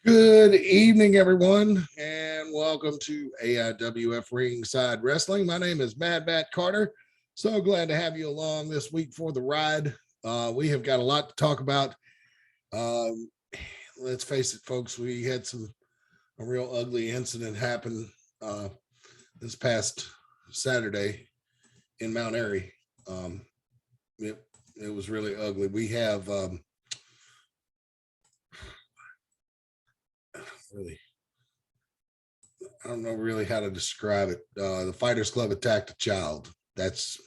Good evening, everyone, and welcome to AIWF Ringside Wrestling. My name is Mad Bat Carter. So glad to have you along this week for the ride. We have got a lot to talk about. Let's face it, folks, we had a real ugly incident happen this past Saturday in Mount Airy. It was really ugly. We have I don't know really how to describe it. The Fighters Club attacked a child. That's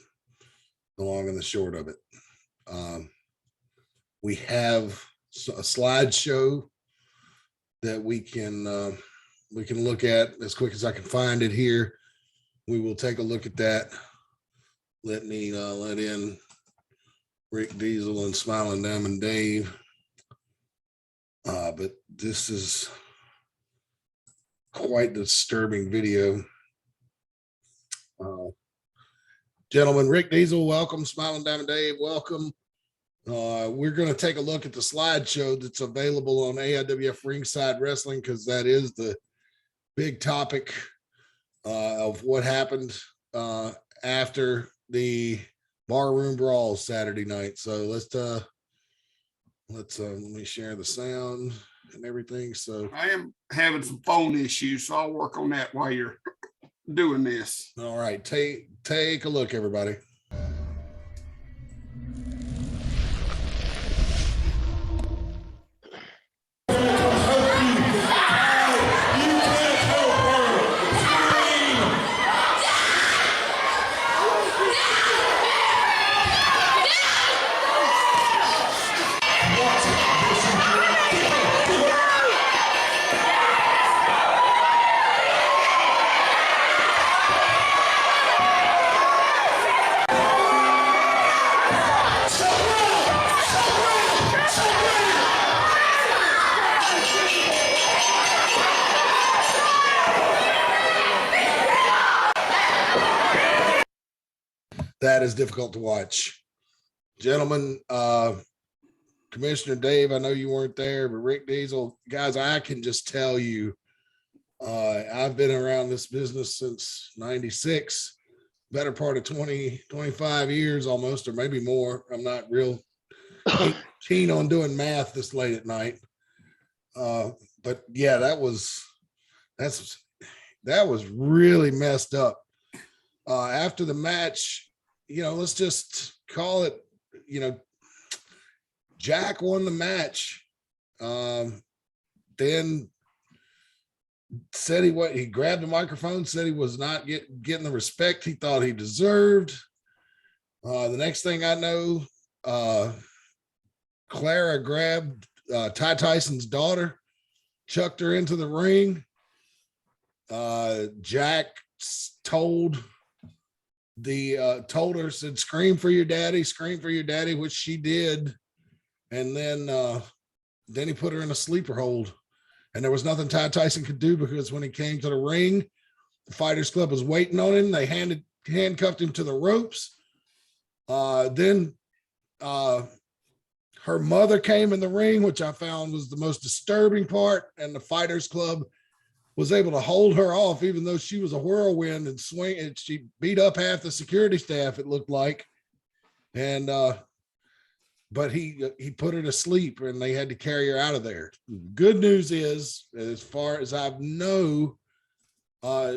the long and the short of it. We have a slideshow that we can look at as quick as I can find it here. We will take a look at that. Let me let in Rick Diesel and Smiling Diamond Dave. But this is quite disturbing video. Gentlemen, Rick Diesel, welcome. Smiling Diamond Dave, welcome. We're going to take a look at the slideshow that's available on AIWF Ringside Wrestling, because that is the big topic of what happened after the barroom brawl Saturday night. So let me share the sound and everything. So I am having some phone issues, so I'll work on that while you're doing this. All right, take a look, everybody. That is difficult to watch. Gentlemen, Commissioner Dave, I know you weren't there, but Rick Diesel, guys, I can just tell you, I've been around this business since 96, better part of 25 years almost, or maybe more. I'm not real keen on doing math this late at night. But yeah, that was really messed up. After the match, let's just call it, Jack won the match. Then said he grabbed the microphone, said he was not getting the respect he thought he deserved. The next thing I know, Clara grabbed Ty Tyson's daughter, chucked her into the ring. Jack told her, said, scream for your daddy, which she did. And then he put her in a sleeper hold, and there was nothing Ty Tyson could do, because when he came to the ring, the Fighters Club was waiting on him. They handcuffed him to the ropes. Then her mother came in the ring, which I found was the most disturbing part. And the Fighters Club was able to hold her off, even though she was a whirlwind and swing. And she beat up half the security staff, it looked like. And, but he put her to sleep, and they had to carry her out of there. Good news is, as far as I know,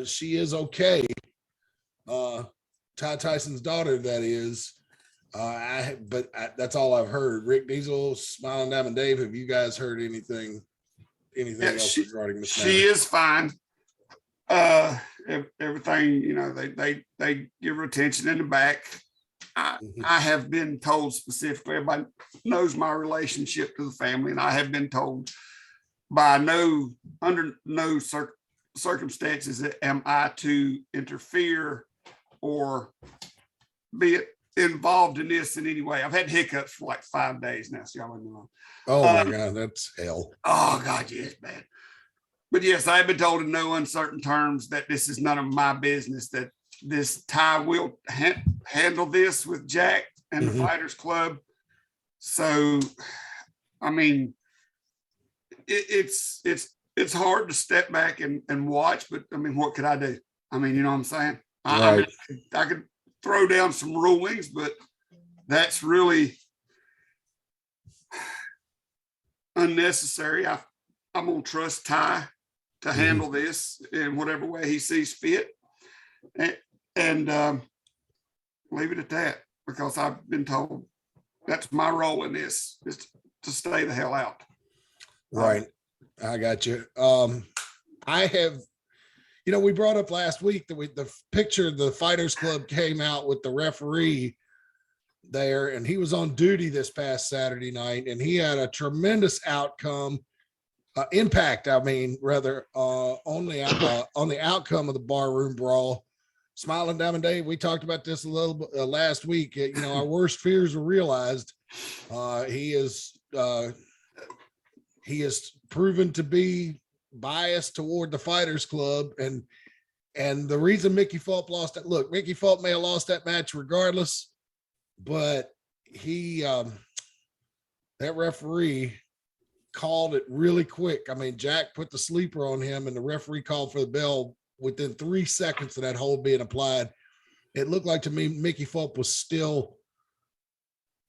she is okay. Ty Tyson's daughter, that is. But that's all I've heard. Rick Diesel, Smiling Diamond Dave, have you guys heard anything else regarding this matter? She is fine. Everything, they give her attention in the back. I have been told specifically, everybody knows my relationship to the family, and I have been told under no circumstances am I to interfere or be involved in this in any way. I've had hiccups for like 5 days now, so y'all know. Oh my God, that's hell. Oh God, yes, man. But yes, I've been told in no uncertain terms that this is none of my business, that this Ty will handle this with Jack and the Fighters Club. So, I mean, it's hard to step back and watch, but I mean, what could I do? I mean, you know what I'm saying? Right. I could throw down some rulings, but that's really unnecessary. I'm gonna trust Ty to handle this in whatever way he sees fit, and leave it at that, because I've been told that's my role in this, is to stay the hell out. Right. I got you. I have, we brought up last week that the picture the Fighters Club came out with the referee there, and he was on duty this past Saturday night, and he had a tremendous impact. I mean, rather, on the outcome of the barroom brawl. Smiling Diamond Dave, we talked about this a little bit last week. Our worst fears were realized. He is proven to be biased toward the Fighters Club, and the reason Mickey Fulp lost that. Look, Mickey Fulp may have lost that match regardless, but that referee called it really quick. I mean, Jack put the sleeper on him, and the referee called for the bell within 3 seconds of that hold being applied. It looked like to me Mickey Fulp was still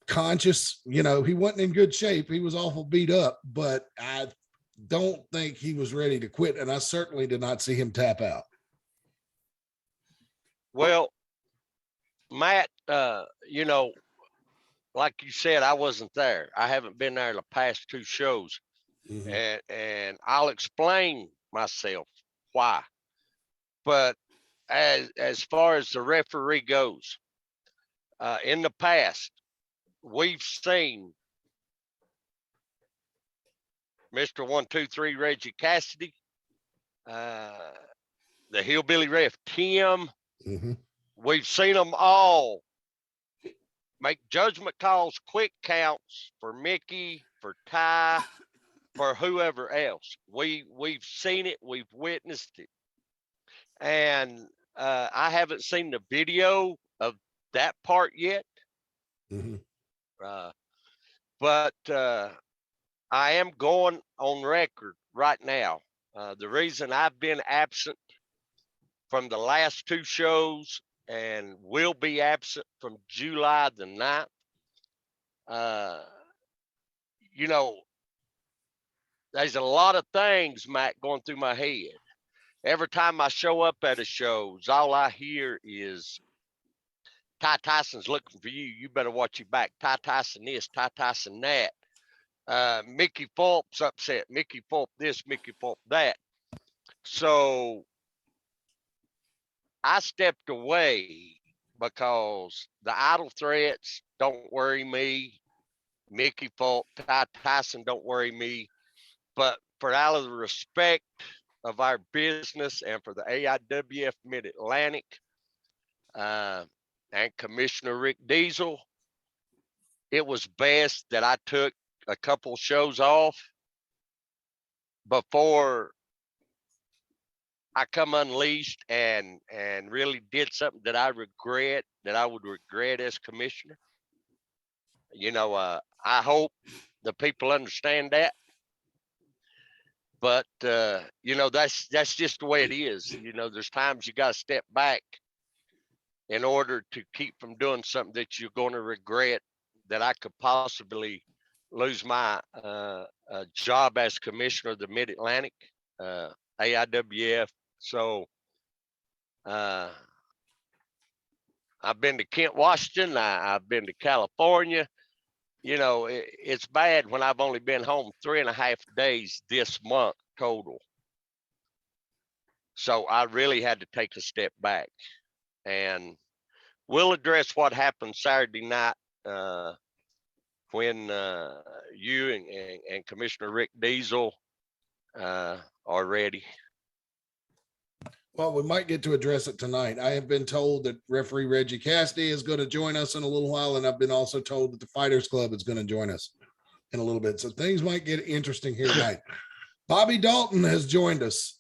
conscious. He wasn't in good shape. He was awful beat up, but I don't think he was ready to quit, and I certainly did not see him tap out. Well, Matt, like you said, I wasn't there. I haven't been there the past 2 shows. And I'll explain myself why. But as far as the referee goes, in the past, we've seen Mr. 123 Reggie Cassidy, the hillbilly ref Tim. We've seen them all make judgment calls, quick counts for Mickey, for Ty, for whoever else. We've seen it, we've witnessed it. And I haven't seen the video of that part yet. But I am going on record right now. The reason I've been absent from the last 2 shows and will be absent from July the 9th, there's a lot of things, Matt, going through my head. Every time I show up at a show, all I hear is Ty Tyson's looking for you. You better watch your back. Ty Tyson this, Ty Tyson that. Mickey Fulp's upset. Mickey Fulp this, Mickey Fulp that. So I stepped away because the idle threats don't worry me. Mickey Fulp, Ty Tyson don't worry me. But for out of the respect of our business and for the AIWF Mid-Atlantic and Commissioner Rick Diesel, it was best that I took a couple shows off before I come unleashed and really did something that I would regret as commissioner. I hope the people understand that. But that's just the way it is. There's times you got to step back in order to keep from doing something that you're going to regret, that I could possibly lose my job as commissioner of the Mid-Atlantic, AIWF. So I've been to Kent, Washington. I've been to California. It's bad when I've only been home 3.5 days this month total. So I really had to take a step back, and we'll address what happened Saturday night when you and Commissioner Rick Diesel are ready. Well, we might get to address it tonight. I have been told that referee Reggie Cassidy is going to join us in a little while, and I've been also told that the Fighters Club is going to join us in a little bit. So things might get interesting here tonight. Bobby Dalton has joined us.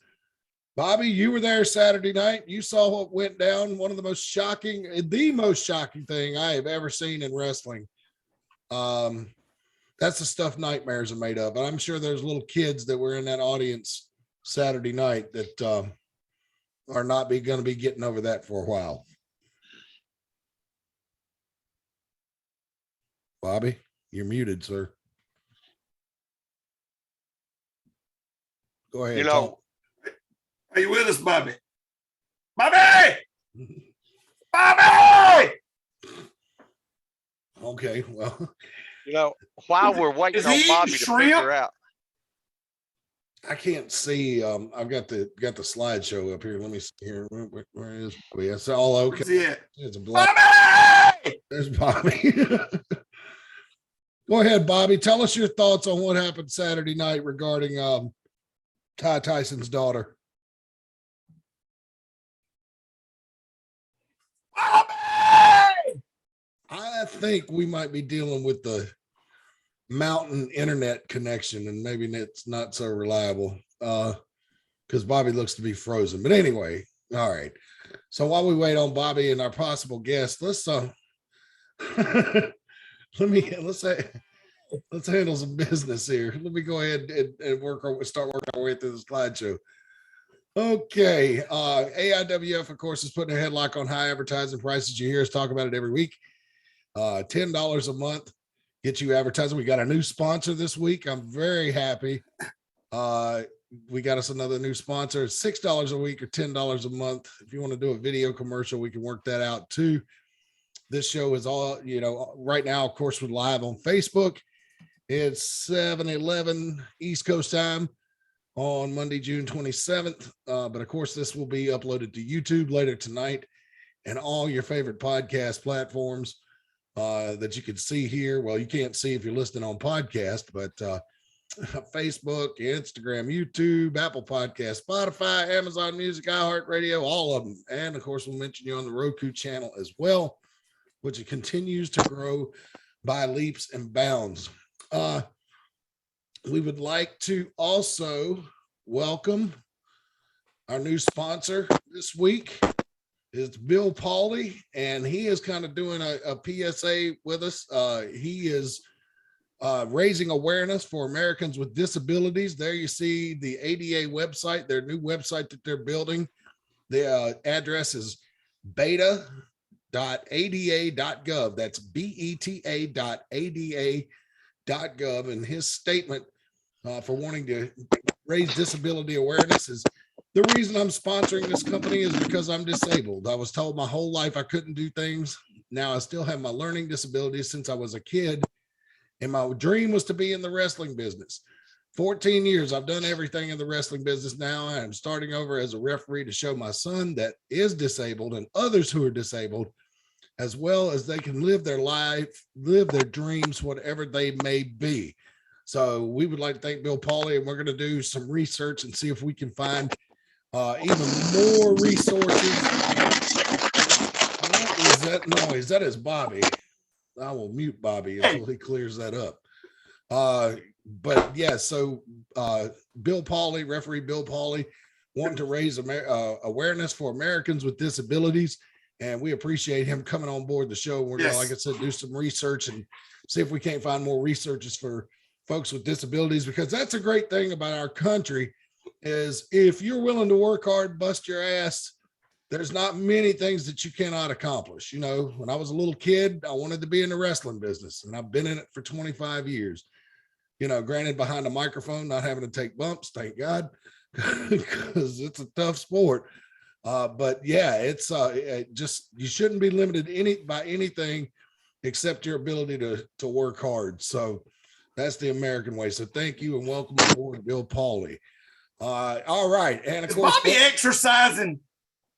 Bobby, you were there Saturday night. You saw what went down. One of the most shocking thing I have ever seen in wrestling. that's the stuff nightmares are made of. And I'm sure there's little kids that were in that audience Saturday night that are not going to be getting over that for a while. Bobby, you're muted, sir. Go ahead. You know, talk. Are you with us, Bobby? Bobby! Bobby! Okay, well, you know, while we're waiting Is he on eating Bobby to shrimp? figure out, I can't see. I've got the slideshow up here. Let me see here. Where is? Oh, yeah, it's all okay. Where's he at? It's a black. Bobby! There's Bobby. Go ahead, Bobby. Tell us your thoughts on what happened Saturday night regarding Ty Tyson's daughter. Bobby! I think we might be dealing with the mountain internet connection, and maybe it's not so reliable because Bobby looks to be frozen. But anyway, all right. So while we wait on Bobby and our possible guest, let's let's handle some business here. Let me go ahead and start working our way through the slideshow. Okay. AIWF, of course, is putting a headlock on high advertising prices. You hear us talk about it every week. $10 a month get you advertising. We got a new sponsor this week. I'm very happy. We got us another new sponsor. It's $6 a week or $10 a month. If you want to do a video commercial, we can work that out too. This show is all, right now, of course, we're live on Facebook. It's 7:11 East Coast time on Monday, June 27th. But of course, this will be uploaded to YouTube later tonight and all your favorite podcast platforms that you can see here. Well, you can't see if you're listening on podcast, but Facebook, Instagram, YouTube, Apple Podcast, Spotify, Amazon Music, iHeartRadio, all of them. And of course, we'll mention you on the Roku channel as well, which continues to grow by leaps and bounds. We would like to also welcome our new sponsor this week. It's Bill Pauly, and he is kind of doing a PSA with us. He is raising awareness for Americans with disabilities. There you see the ADA website, their new website that they're building. The address is beta.ada.gov. That's beta.ada.gov. And his statement for wanting to raise disability awareness is, the reason I'm sponsoring this company is because I'm disabled. I was told my whole life I couldn't do things. Now I still have my learning disabilities since I was a kid. And my dream was to be in the wrestling business. 14 years, I've done everything in the wrestling business. Now I am starting over as a referee to show my son that is disabled and others who are disabled, as well as they can live their life, live their dreams, whatever they may be. So we would like to thank Bill Pauly, and we're going to do some research and see if we can find even more resources. What is that noise? That is Bobby. I will mute Bobby until he clears that up. But yeah, so Bill Pauly, referee Bill Pauly, wanting to raise awareness for Americans with disabilities. And we appreciate him coming on board the show. We're going to, like I said, do some research and see if we can't find more researches for folks with disabilities, because that's a great thing about our country is if you're willing to work hard, bust your ass, there's not many things that you cannot accomplish. When I was a little kid, I wanted to be in the wrestling business, and I've been in it for 25 years. Granted, behind a microphone, not having to take bumps, thank God, because it's a tough sport. But yeah, it's just, you shouldn't be limited by anything except your ability to work hard. So that's the American way. So thank you and welcome aboard, Bill Pauly. All right. And of course, Bobby exercising.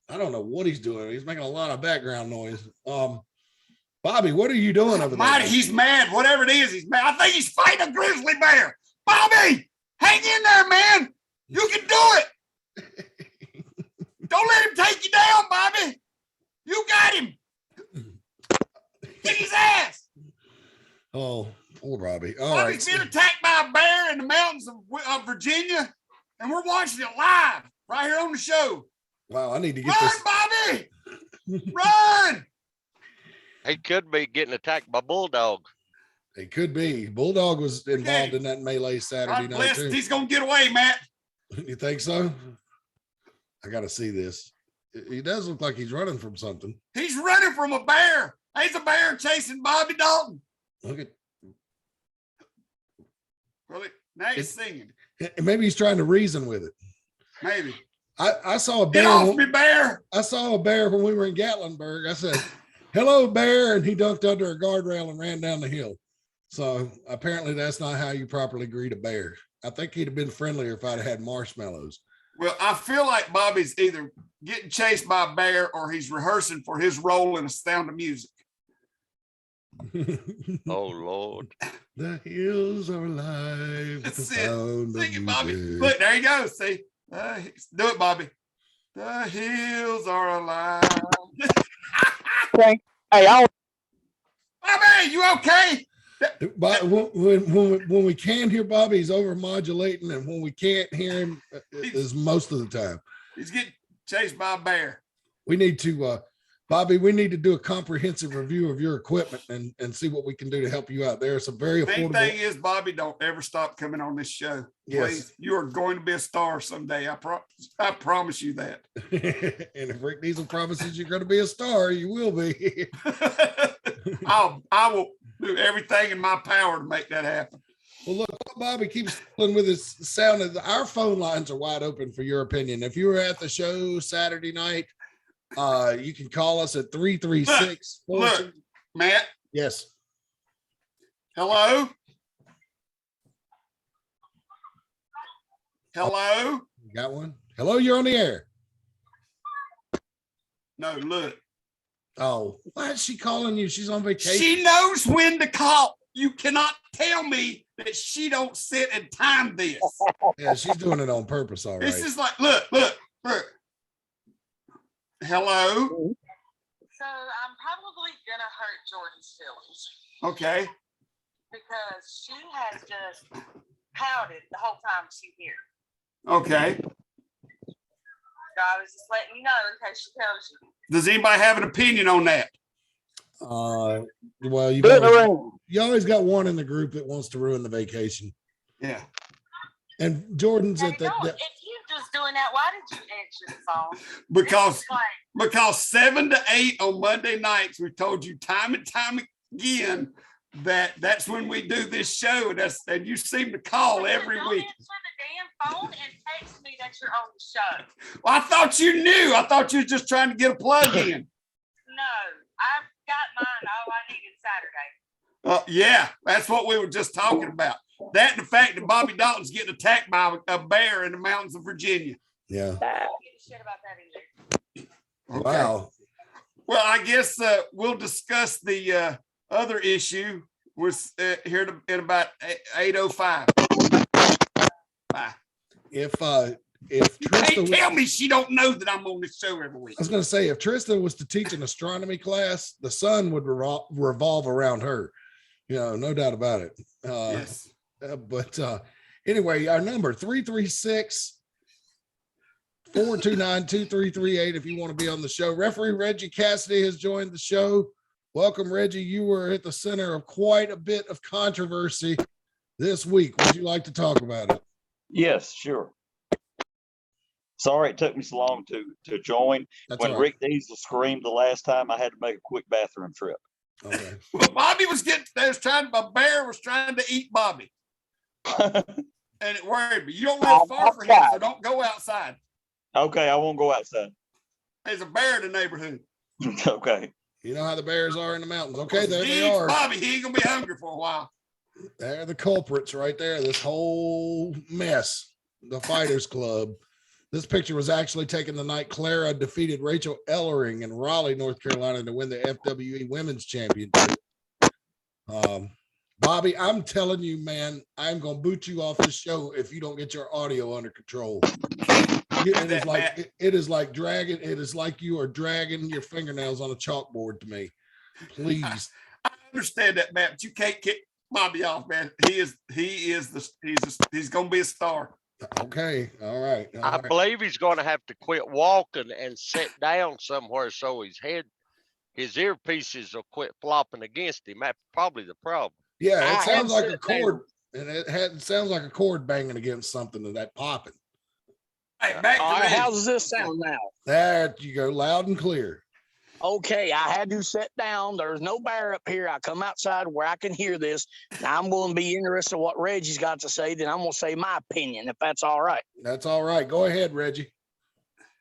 I don't know what he's doing. He's making a lot of background noise. Bobby, what are you doing over there? He's mad. Whatever it is, he's mad. I think he's fighting a grizzly bear. Bobby, hang in there, man. You can do it. Don't let him take you down, Bobby. You got him. Kick his ass. Oh, poor Bobby. All Bobby's right. been attacked by a bear in the mountains of Virginia, and we're watching it live right here on the show. Wow, I need to get Run, this. Bobby! Run! he could be getting attacked by bulldog. He could be. Bulldog was involved in that melee Saturday God night bless. too. He's gonna get away, Matt. You think so? I got to see this. He does look like he's running from something. He's running from a bear. He's a bear chasing Bobby Dalton. Look at. Really? Now he's singing. Maybe he's trying to reason with it. Maybe. I saw a bear. Get off me, bear. I saw a bear when we were in Gatlinburg. I said, "Hello, bear," and he ducked under a guardrail and ran down the hill. So apparently, that's not how you properly greet a bear. I think he'd have been friendlier if I'd have had marshmallows. Well, I feel like Bobby's either getting chased by a bear or he's rehearsing for his role in A Sound of Music. Oh Lord. The hills are alive. That's with the it. sound of Sing it, Bobby. music. Look, there you go. See? Do it, Bobby. The hills are alive. Hey, I'll Bobby, you okay? But when we can hear Bobby, he's over modulating, and when we can't hear him, is most of the time. He's getting chased by a bear. We need to, Bobby. We need to do a comprehensive review of your equipment and see what we can do to help you out. There are some very Main affordable. thing is, Bobby, don't ever stop coming on this show. Yes. Please. You are going to be a star someday. I promise you that. And if Rick Diesel promises you're going to be a star, you will be. I will do everything in my power to make that happen. Well, look, Bobby keeps dealing with his sound. Our phone lines are wide open for your opinion. If you were at the show Saturday night, you can call us at 336. Look, Matt. Yes. Hello. Hello. You got one? Hello, you're on the air. No, look. Oh, why is she calling you? She's on vacation. She knows when to call. You cannot tell me that she don't sit and time this. Yeah, she's doing it on purpose, all right. This is like, look. Hello. So I'm probably gonna hurt Jordan's feelings Okay. because she has just pouted the whole time she's here. Okay. So I was just letting you know in case she tells you. Does anybody have an opinion on that? Well, you always got one in the group that wants to ruin the vacation. Yeah. And Jordan's Hey, at the, no, if you just doing that, why did you answer the phone? Because This is like, because 7 to 8 on Monday nights, we told you time and time again that's when we do this show. And you seem to call every don't week. answer the damn phone and text me that you're on the show. Well, I thought you knew. I thought you were just trying to get a plug in. No, I've got mine. All I need is Saturday. Yeah, that's what we were just talking about. That and the fact that Bobby Dalton's getting attacked by a bear in the mountains of Virginia. yeah. I don't give a shit about that either. Okay. Wow. Well, I guess we'll discuss the other issue was here in about 8:05. Bye. If You Trista can't tell me she don't know that I'm on this show every week. I was going to say, if Trista was to teach an astronomy class, the sun would revolve around her. You know, no doubt about it. Yes. But anyway, our number 336-429-2338 if you want to be on the show. Referee Reggie Cassidy has joined the show. Welcome, Reggie. You were at the center of quite a bit of controversy this week. Would you like to talk about it? Yes, sure. Sorry it took me so long to join. That's When all right. Rick Diesel screamed the last time, I had to make a quick bathroom trip. Okay. Well, Bobby was a bear was trying to eat Bobby. And it worried me. You don't live far from here, so don't go outside. Okay, I won't go outside. There's a bear in the neighborhood. Okay. You know how the bears are in the mountains. Okay, there He they eats are. Bobby, he ain't gonna be hungry for a while. They're the culprits right there. This whole mess, the Fighters Club. This picture was actually taken the night Clara defeated Rachel Ellering in Raleigh, North Carolina to win the FWE Women's Championship. Bobby, I'm telling you, man, I'm going to boot you off the show if you don't get your audio under control. It is like dragging. It is like you are dragging your fingernails on a chalkboard to me. Please. I understand that, Matt, but you can't kick Bobby off, man. He's gonna be a star. Okay. All right. I believe he's going to have to quit walking and sit down somewhere so his earpieces will quit flopping against him. That's probably the problem. Yeah, I it had sounds like sat a cord, down. and it sounds like a cord banging against something and that popping. Hey, back All to right, how Reggie. does this sound now? There you go, loud and clear. Okay, I had to sit down. There's no bear up here. I come outside where I can hear this. Now I'm going to be interested in what Reggie's got to say. Then I'm going to say my opinion, if that's all right. That's all right. Go ahead, Reggie.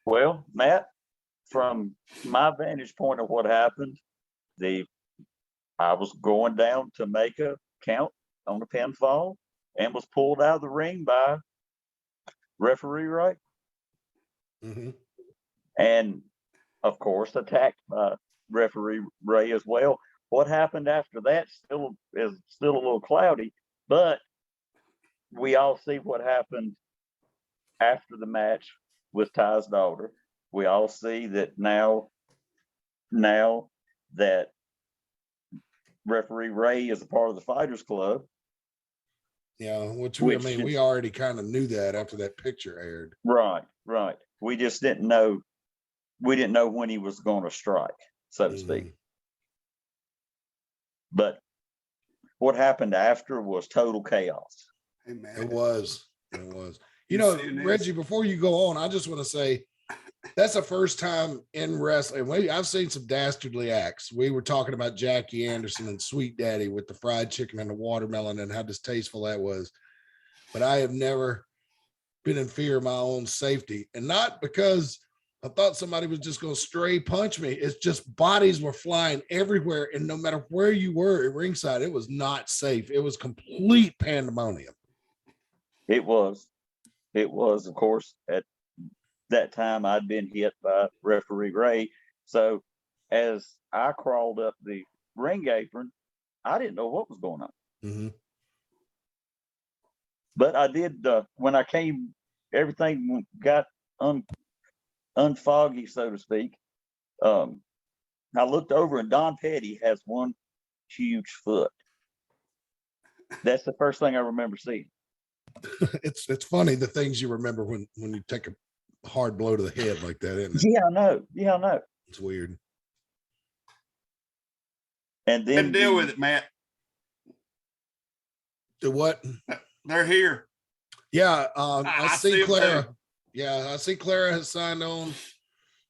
Well, Matt, from my vantage point of what happened, I was going down to make a count on the pinfall and was pulled out of the ring by referee Ray, Mm-hmm. and of course attacked by referee Ray as well. What happened after that is still a little cloudy, but we all see what happened after the match with Ty's daughter. We all see that now that referee Ray is a part of the Fighters Club. Yeah, which Which I mean, we is- already kind of knew that after that picture aired. Right. We just didn't know. We didn't know when he was going to strike, so to speak. Mhm. But what happened after was total chaos. Hey, man. It was. It was. You You know, seeing this? Reggie, before you go on, I just want to say that's the first time in wrestling. I've seen some dastardly acts. We were talking about Jackie Anderson and Sweet Daddy with the fried chicken and the watermelon and how distasteful that was. But I have never been in fear of my own safety. And not because I thought somebody was just going to stray punch me. It's just bodies were flying everywhere. And no matter where you were at ringside, it was not safe. It was complete pandemonium. It was, of course, at that time I'd been hit by referee Ray. So as I crawled up the ring apron, I didn't know what was going on. Mm-hmm. But I did, when I came, everything got unfoggy, so to speak. I looked over and Don Petty has one huge foot. That's the first thing I remember seeing. It's funny the things you remember when you take a hard blow to the head like that, isn't it? Yeah, I know. It's weird. And then Deal with it, Matt. Do what? They're here. Yeah, I I see see 'em Clara. too. Yeah, I see Clara has signed on.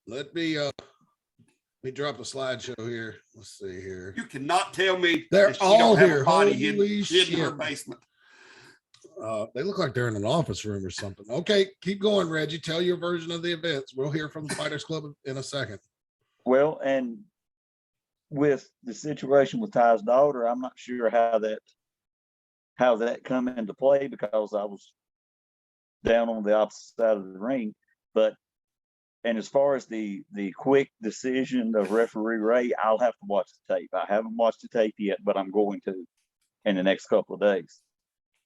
Let me drop a slideshow here. Let's see here. You cannot tell me They're that she all don't have here. a body Holy hidden in her shit. basement. They look like they're in an office room or something. Okay, keep going, Reggie. Tell your version of the events. We'll hear from the Fighters Club in a second. Well, and with the situation with Ty's daughter, I'm not sure how that come into play because I was down on the opposite side of the ring. But and as far as the quick decision of referee Ray, I'll have to watch the tape. I haven't watched the tape yet, but I'm going to in the next couple of days.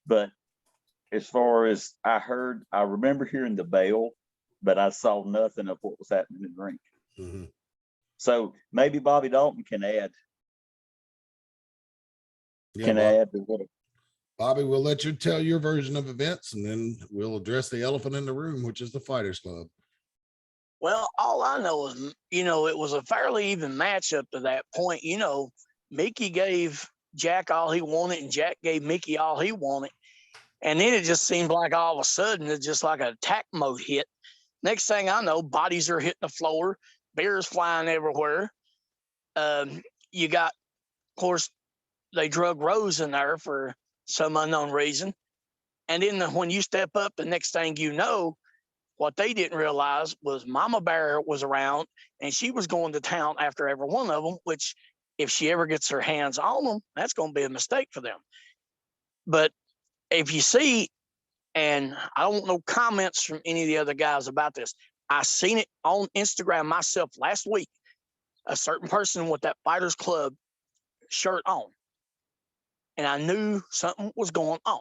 But as far as I remember hearing the bell, but I saw nothing of what was happening in the ring. Mm-hmm. So maybe Bobby Dalton can add. Yeah, Add to what. Bobby, we'll let you tell your version of events, and then we'll address the elephant in the room, which is the Fighters Club. Well, all I know is, it was a fairly even match up to that point. Mickey gave Jack all he wanted, and Jack gave Mickey all he wanted. And then it just seemed like all of a sudden, it's just like an attack mode hit. Next thing I know, bodies are hitting the floor, beers flying everywhere. You got, of course, they drug Rose in there for some unknown reason. And then when you step up, the next thing you know, what they didn't realize was Mama Bear was around and she was going to town after every one of them, which if she ever gets her hands on them, that's going to be a mistake for them. But if you see, and I don't want no comments from any of the other guys about this, I seen it on Instagram myself last week, a certain person with that Fighters Club shirt on. And I knew something was going on.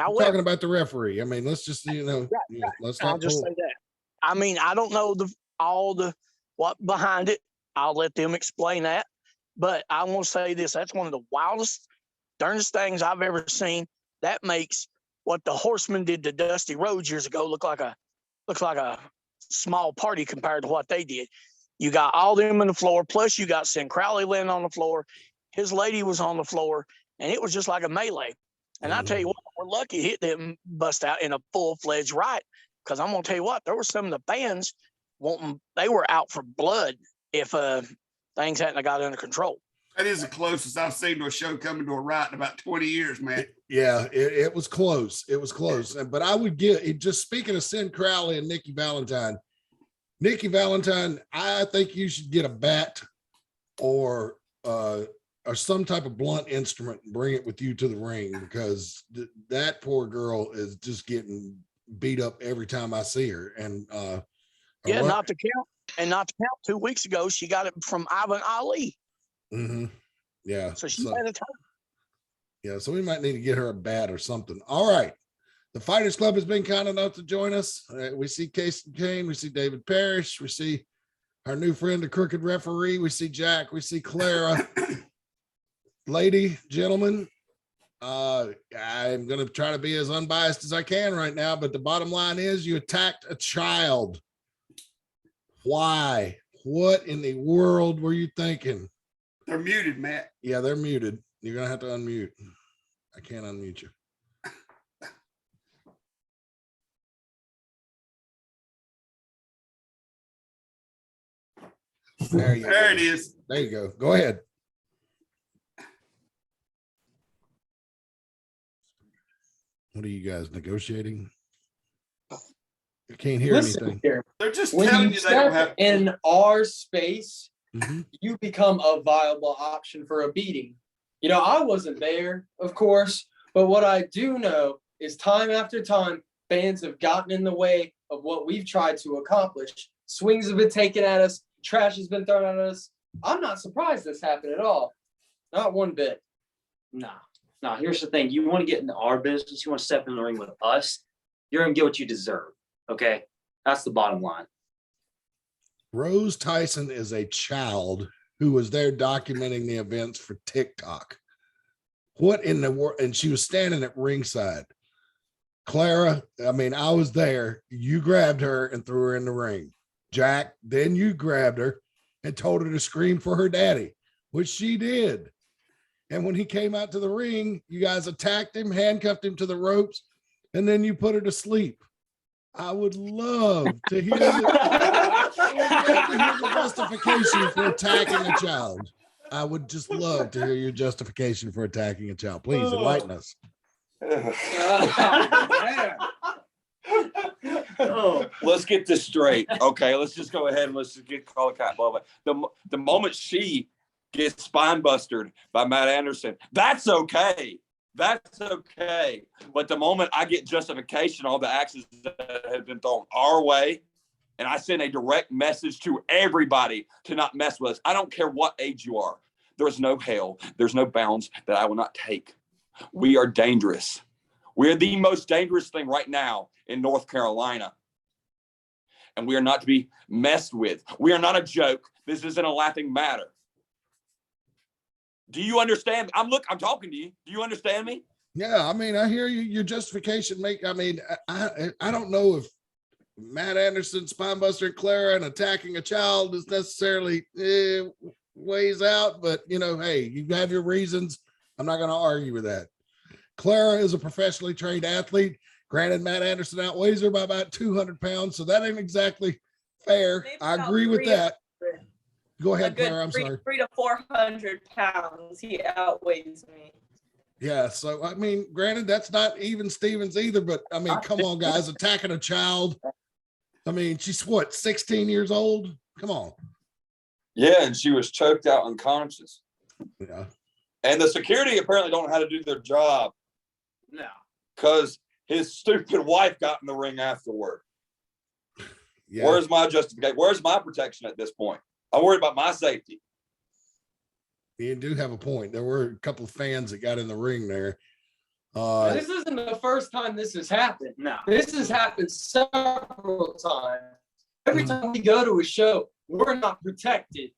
We're talking about the referee. I mean, let's just, let's I'll not just pull. say that. I mean, I don't know what behind it. I'll let them explain that. But I want to say this: that's one of the wildest, darndest things I've ever seen. That makes what the Horsemen did to Dusty Rhodes years ago looks like a small party compared to what they did. You got all them on the floor, plus you got Sin Crowley laying on the floor. His lady was on the floor, and it was just like a melee. And I tell you what, we're lucky it didn't bust out in a full-fledged riot, because I'm gonna tell you what, there were some of the fans they were out for blood if things hadn't got under control. That is the closest I've seen to a show coming to a riot in about 20 years, man. Yeah, it was close. It was close. But I would just speaking of Sin Crowley and Nikki Valentine, I think you should get a bat or some type of blunt instrument and bring it with you to the ring, because that poor girl is just getting beat up every time I see her. And not to count 2 weeks ago, she got it from Ivan Ali. Mm-hmm. Yeah. So she had a turn. Yeah, so we might need to get her a bat or something. All right. The Fighters Club has been kind enough to join us. We see Casey Kane, we see David Parrish, we see our new friend, the crooked referee, we see Jack, we see Clara. Lady, gentlemen, I'm going to try to be as unbiased as I can right now, but the bottom line is you attacked a child. Why? What in the world were you thinking? They're muted, Matt. Yeah, they're muted. You're going to have to unmute. I can't unmute you. There it is. There you go. Go ahead. What are you guys negotiating? I can't hear anything. Here. They're just When telling you you they don't step have. in our space, Mm-hmm. you become a viable option for a beating. You know, I wasn't there, of course, but what I do know is time after time, fans have gotten in the way of what we've tried to accomplish. Swings have been taken at us, trash has been thrown at us. I'm not surprised this happened at all. Not one bit. No, here's the thing. You want to get into our business, you want to step in the ring with us, you're going to get what you deserve. Okay? That's the bottom line. Rose Tyson is a child who was there documenting the events for TikTok. What in the world? And she was standing at ringside. Clara, I mean, I was there. You grabbed her and threw her in the ring. Jack, then you grabbed her and told her to scream for her daddy, which she did. And when he came out to the ring, you guys attacked him, handcuffed him to the ropes, and then you put her to sleep. I would love to hear the justification for attacking a child. I would just love to hear your justification for attacking a child. Please enlighten us. Let's get this straight. Okay, let's just go ahead and let's just call it cat ball. The moment she gets spine busted by Matt Anderson, that's okay. That's okay. But the moment I get justification on all the actions that have been thrown our way, and I send a direct message to everybody to not mess with us, I don't care what age you are. There's no hell, there's no bounds that I will not take. We are dangerous. We're the most dangerous thing right now in North Carolina. And we are not to be messed with. We are not a joke. This isn't a laughing matter. Do you understand? I'm talking to you. Do you understand me? Yeah, I mean, I hear you. Your justification I don't know if Matt Anderson, Spinebuster, and Clara, and attacking a child is necessarily ways out, but hey, you have your reasons. I'm not going to argue with that. Clara is a professionally trained athlete. Granted, Matt Anderson outweighs her by about 200 pounds, so that ain't exactly fair. Maybe I about agree with that. Go A ahead, good Clara. I'm sorry. 300 to 400 pounds. He outweighs me. Yeah, so I mean, granted, that's not even Stevens either, but I mean, come on, guys, attacking a child. I mean, she's what, 16 years old? Come on. Yeah, and she was choked out unconscious. Yeah. And the security apparently don't know how to do their job. No. Because his stupid wife got in the ring afterward. Yeah. Where's my justification? Where's my protection at this point? I'm worried about my safety. You do have a point. There were a couple of fans that got in the ring there. This isn't the first time this has happened. No. This has happened several times. Every time we go to a show, we're not protected.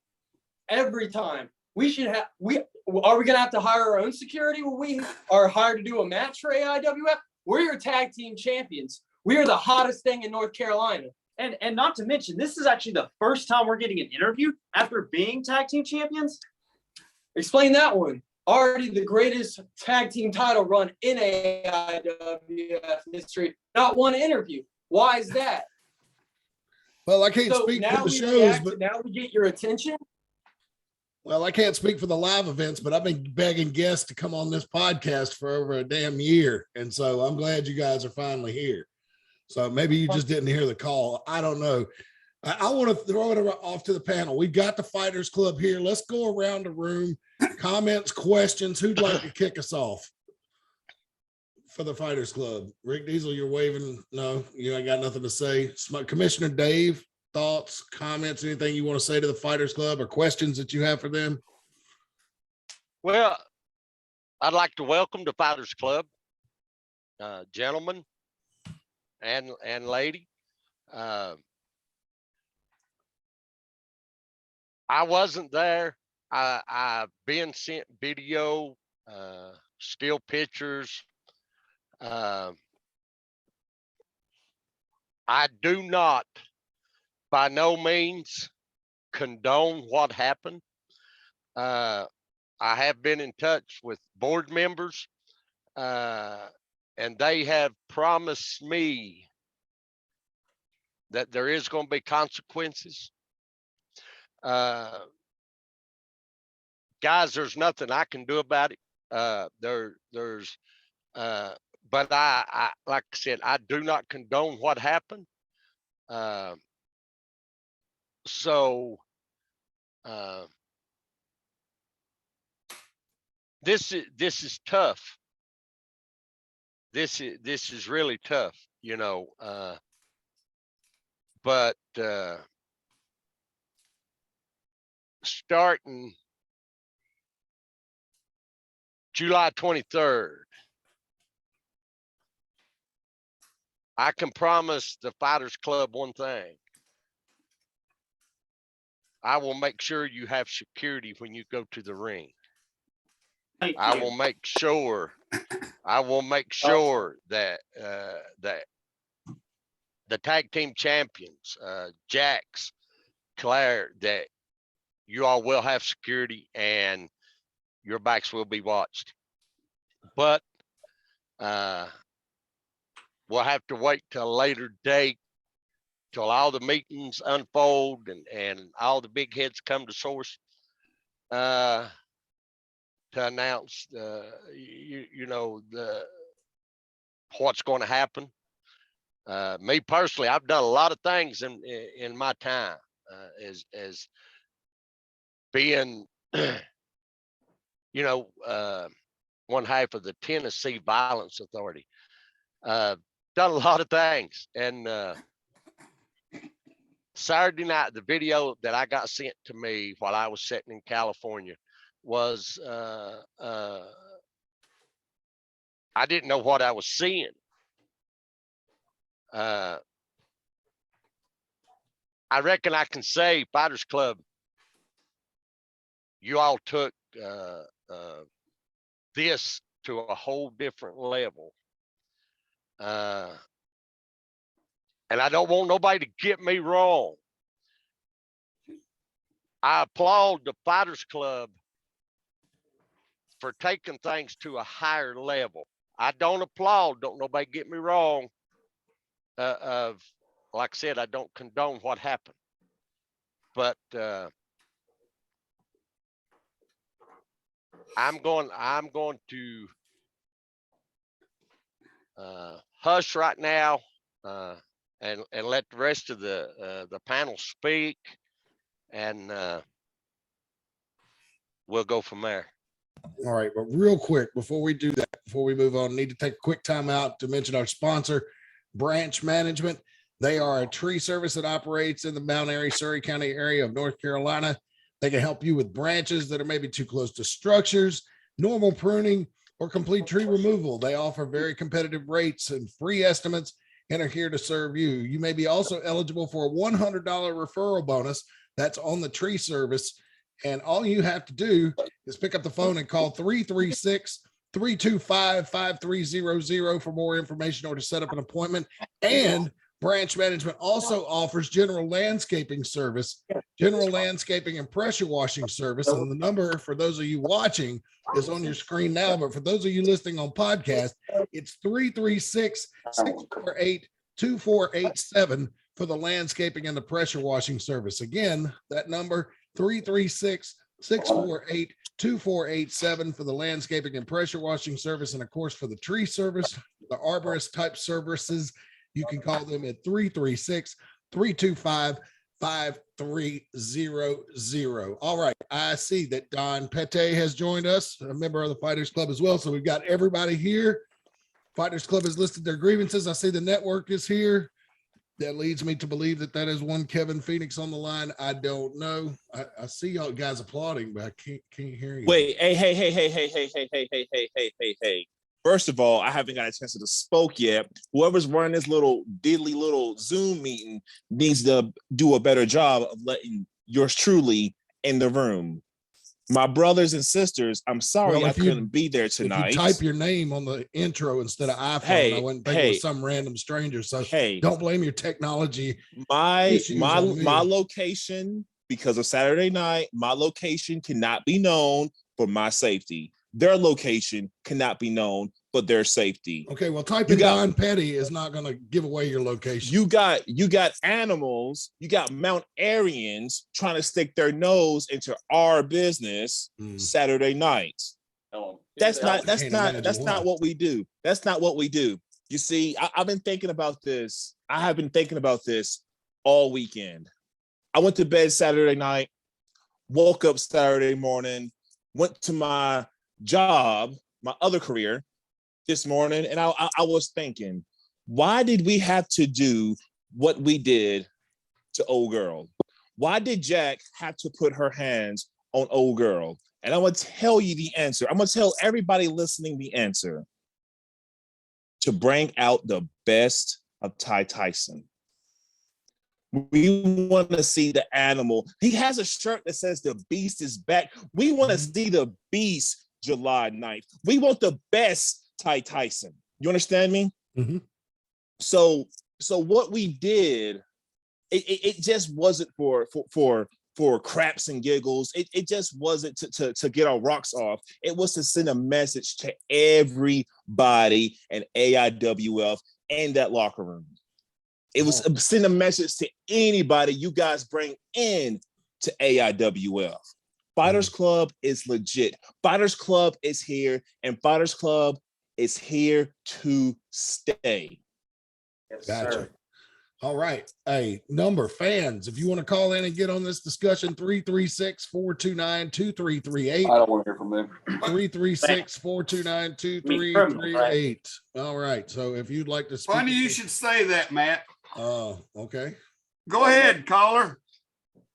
Every time. We should have, are we going to have to hire our own security when we are hired to do a match for AIWF? We're your tag team champions. We are the hottest thing in North Carolina. And not to mention, this is actually the first time we're getting an interview after being tag team champions. Explain that one. already the greatest tag team title run in AIWF history. Not one interview. Why is that? Well, I can't So speak now for the we shows, react, but now we get your attention. well, I can't speak for the live events, but I've been begging guests to come on this podcast for over a damn year. And so I'm glad you guys are finally here. So maybe you just didn't hear the call. I don't know. I want to throw it off to the panel. We've got the Fighters Club here. Let's go around the room. Comments, questions. Who'd like to kick us off for the Fighters Club? Rick Diesel, you're waving. No, you ain't got nothing to say. Commissioner Dave, thoughts, comments, anything you want to say to the Fighters Club or questions that you have for them? Well, I'd like to welcome the Fighters Club, gentlemen and lady. I wasn't there. I've been sent video, still pictures. I do not, by no means, condone what happened. I have been in touch with board members, and they have promised me that there is going to be consequences. Guys, there's nothing I can do about it. But I like I said, I do not condone what happened. This is tough. This is really tough, you know. But starting July 23rd, I can promise the Fighters Club one thing. I will make sure you have security when you go to the ring. I will make sure that that the tag team champions, Jax, Claire, that you all will have security and your backs will be watched. But we'll have to wait till a later date, till all the meetings unfold and all the big heads come to source to announce you know what's going to happen. Me personally, I've done a lot of things in my time as being you know one half of the Tennessee Violence Authority. Done a lot of things, and Saturday night, the video that I got sent to me while I was sitting in California was I didn't know what I was seeing. I reckon I can say, Fighters Club, you all took this to a whole different level. And I don't want nobody to get me wrong. I applaud the Fighters Club for taking things to a higher level. I don't applaud, don't nobody get me wrong, of, like I said, I don't condone what happened. But I'm going to hush right now and let the rest of the panel speak, and we'll go from there. All right, but real quick, before we do that, before we move on, need to take a quick time out to mention our sponsor, Branch Management. They are a tree service that operates in the Mount Airy, Surrey County area of North Carolina. They can help you with branches that are maybe too close to structures, normal pruning, or complete tree removal. They offer very competitive rates and free estimates and are here to serve you. You may be also eligible for a $100 referral bonus that's on the tree service. And all you have to do is pick up the phone and call 336-325-5300 for more information or to set up an appointment. And Branch management also offers general landscaping service, general landscaping and pressure washing service. And the number for those of you watching is on your screen now, but for those of you listening on podcast, it's 336-648-2487 for the landscaping and the pressure washing service. Again, that number 336-648-2487 for the landscaping and pressure washing service. And of course, for the tree service, the arborist type services, you can call them at 336-325-5300. All right. I see that Don Pete has joined us, a member of the Fighters Club as well. So we've got everybody here. Fighters Club has listed their grievances. I see the network is here. That leads me to believe that that is one Kevin Phoenix on the line. I don't know. I see y'all guys applauding, but I can't hear you. Wait, hey. First of all, I haven't got a chance to spoke yet. Whoever's running this little diddly little Zoom meeting needs to do a better job of letting yours truly in the room. My brothers and sisters, I'm sorry I couldn't be there tonight. If you type your name on the intro instead of iPhone, I wouldn't think it was some random stranger. So don't blame your technology. My location, because of Saturday night, my location cannot be known for my safety. Their location cannot be known for their safety. Okay, well, typing Don Petty is not going to give away your location. You got animals, you got Mount Aryans trying to stick their nose into our business Saturday night. That's not what we do. That's not what we do. You see, I've been thinking about this. I have been thinking about this all weekend. I went to bed Saturday night, woke up Saturday morning, went to my job, my other career this morning, and I was thinking, why did we have to do what we did to old girl? Why did Jack have to put her hands on old girl? And I'm going to tell you the answer. I'm going to tell everybody listening the answer. To bring out the best of Ty Tyson. We want to see the animal. He has a shirt that says the beast is back. We want to see the beast July 9th. We want the best Ty Tyson. You understand me? Mm-hmm. So what we did, it just wasn't for craps and giggles. It just wasn't to get our rocks off. It was to send a message to everybody in AIWF and that locker room. It was send a message to anybody you guys bring in to AIWF. Fighters Club is legit. Fighters Club is here, and Fighters Club is here to stay. Yes, gotcha. Sir. All right. Hey, fans, if you want to call in and get on this discussion, 336-429-2338. I don't want to hear from them. 336-429-2338. All right. So if you'd like to speak. Funny you should say that, Matt. Okay. Go ahead, caller.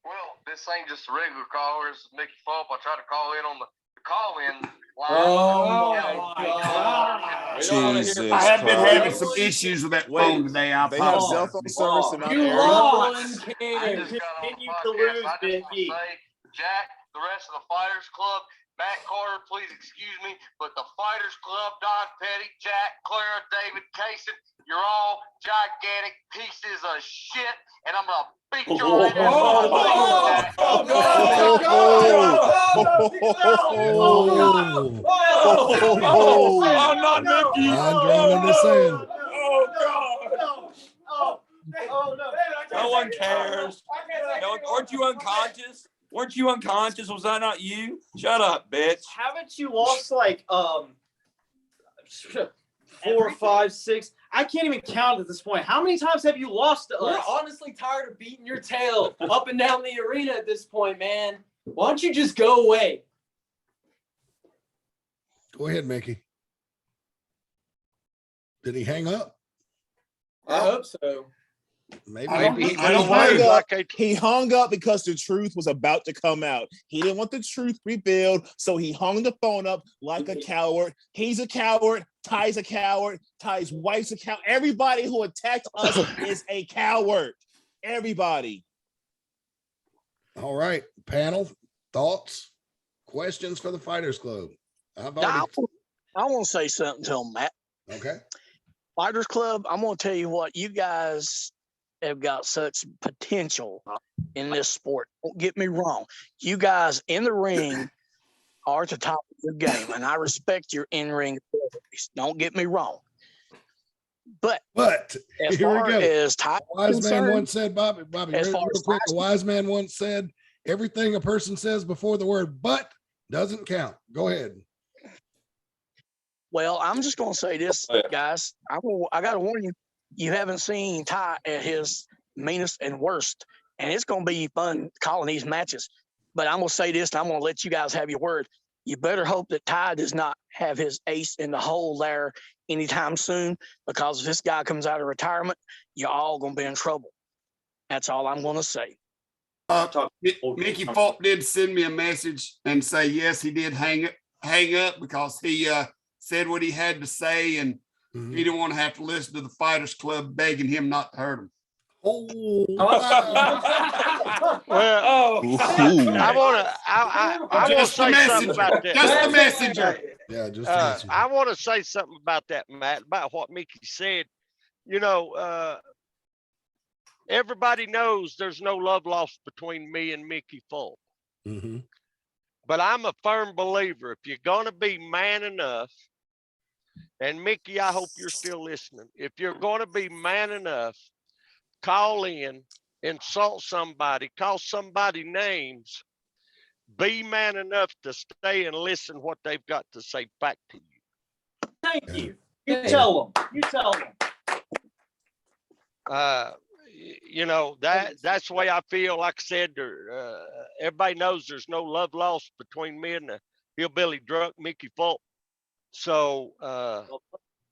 Well, this ain't just a regular caller. This is Mickey Fulp. I tried to call in on the call-in line. Oh my God. Jesus I have been Christ. having some issues with that phone today. I They have cell apologize. phone service in our You area. lost. I just got on the Continue to podcast. lose, I just want to Mickey. say, Jack, the rest of the Fighters Club, Matt Carter, please excuse me, but the Fighters Club, Don Petty, Jack, Clara, David, Kaysen, you're all gigantic pieces of shit, and I'm gonna beat your ass. Oh, not Mickey. I'm drawing this in. No one cares. Weren't you unconscious? Weren't you unconscious? Was that not you? Shut up, bitch. Haven't you lost like 4, 5, 6? I can't even count at this point. How many times have you lost to We're us? honestly tired of beating your tail up and down the arena at this point, man. Why don't you just go away? Go ahead, Mickey. Did he hang up? I hope so. Maybe. He hung up because the truth was about to come out. He didn't want the truth revealed, so he hung the phone up like a coward. He's a coward. Ty's a coward. Ty's wife's a coward. Everybody who attacked us is a coward. Everybody. All right, panel, thoughts, questions for the Fighters Club? I want to say something to him, Matt. Okay. Fighters Club, I'm going to tell you what, you guys have got such potential in this sport. Don't get me wrong. You guys in the ring are at the top of your game, and I respect your in-ring abilities. Don't get me wrong. But as here far we go. as Ty A wise man concerned, once said, Bobby, as real far as quick, a Tyson- wise man once said, everything a person says before the word but doesn't count. Go ahead. well, I'm just going to say this, guys. I got to warn you, you haven't seen Ty at his meanest and worst, and it's going to be fun calling these matches. But I'm going to say this, and I'm going to let you guys have your word. You better hope that Ty does not have his ace in the hole there anytime soon, because if this guy comes out of retirement, you're all going to be in trouble. That's all I'm going to say. Mickey Falk did send me a message and say, yes, he did hang up because he said what he had to say, and he didn't want to have to listen to the Fighters Club begging him not to hurt him. Oh, Well, I want to Just the say something messenger. about that. Just the messenger. Yeah, just the messenger. I want to say something about that, Matt, about what Mickey said. You know, everybody knows there's no love lost between me and Mickey Falk. But I'm a firm believer, if you're going to be man enough, and Mickey, I hope you're still listening. If you're going to be man enough, call in, insult somebody, call somebody names, be man enough to stay and listen what they've got to say back to you. Thank you. You tell them. You tell them. You know, that's the way I feel. Like I said, everybody knows there's no love lost between me and the hillbilly drunk Mickey Falk. So,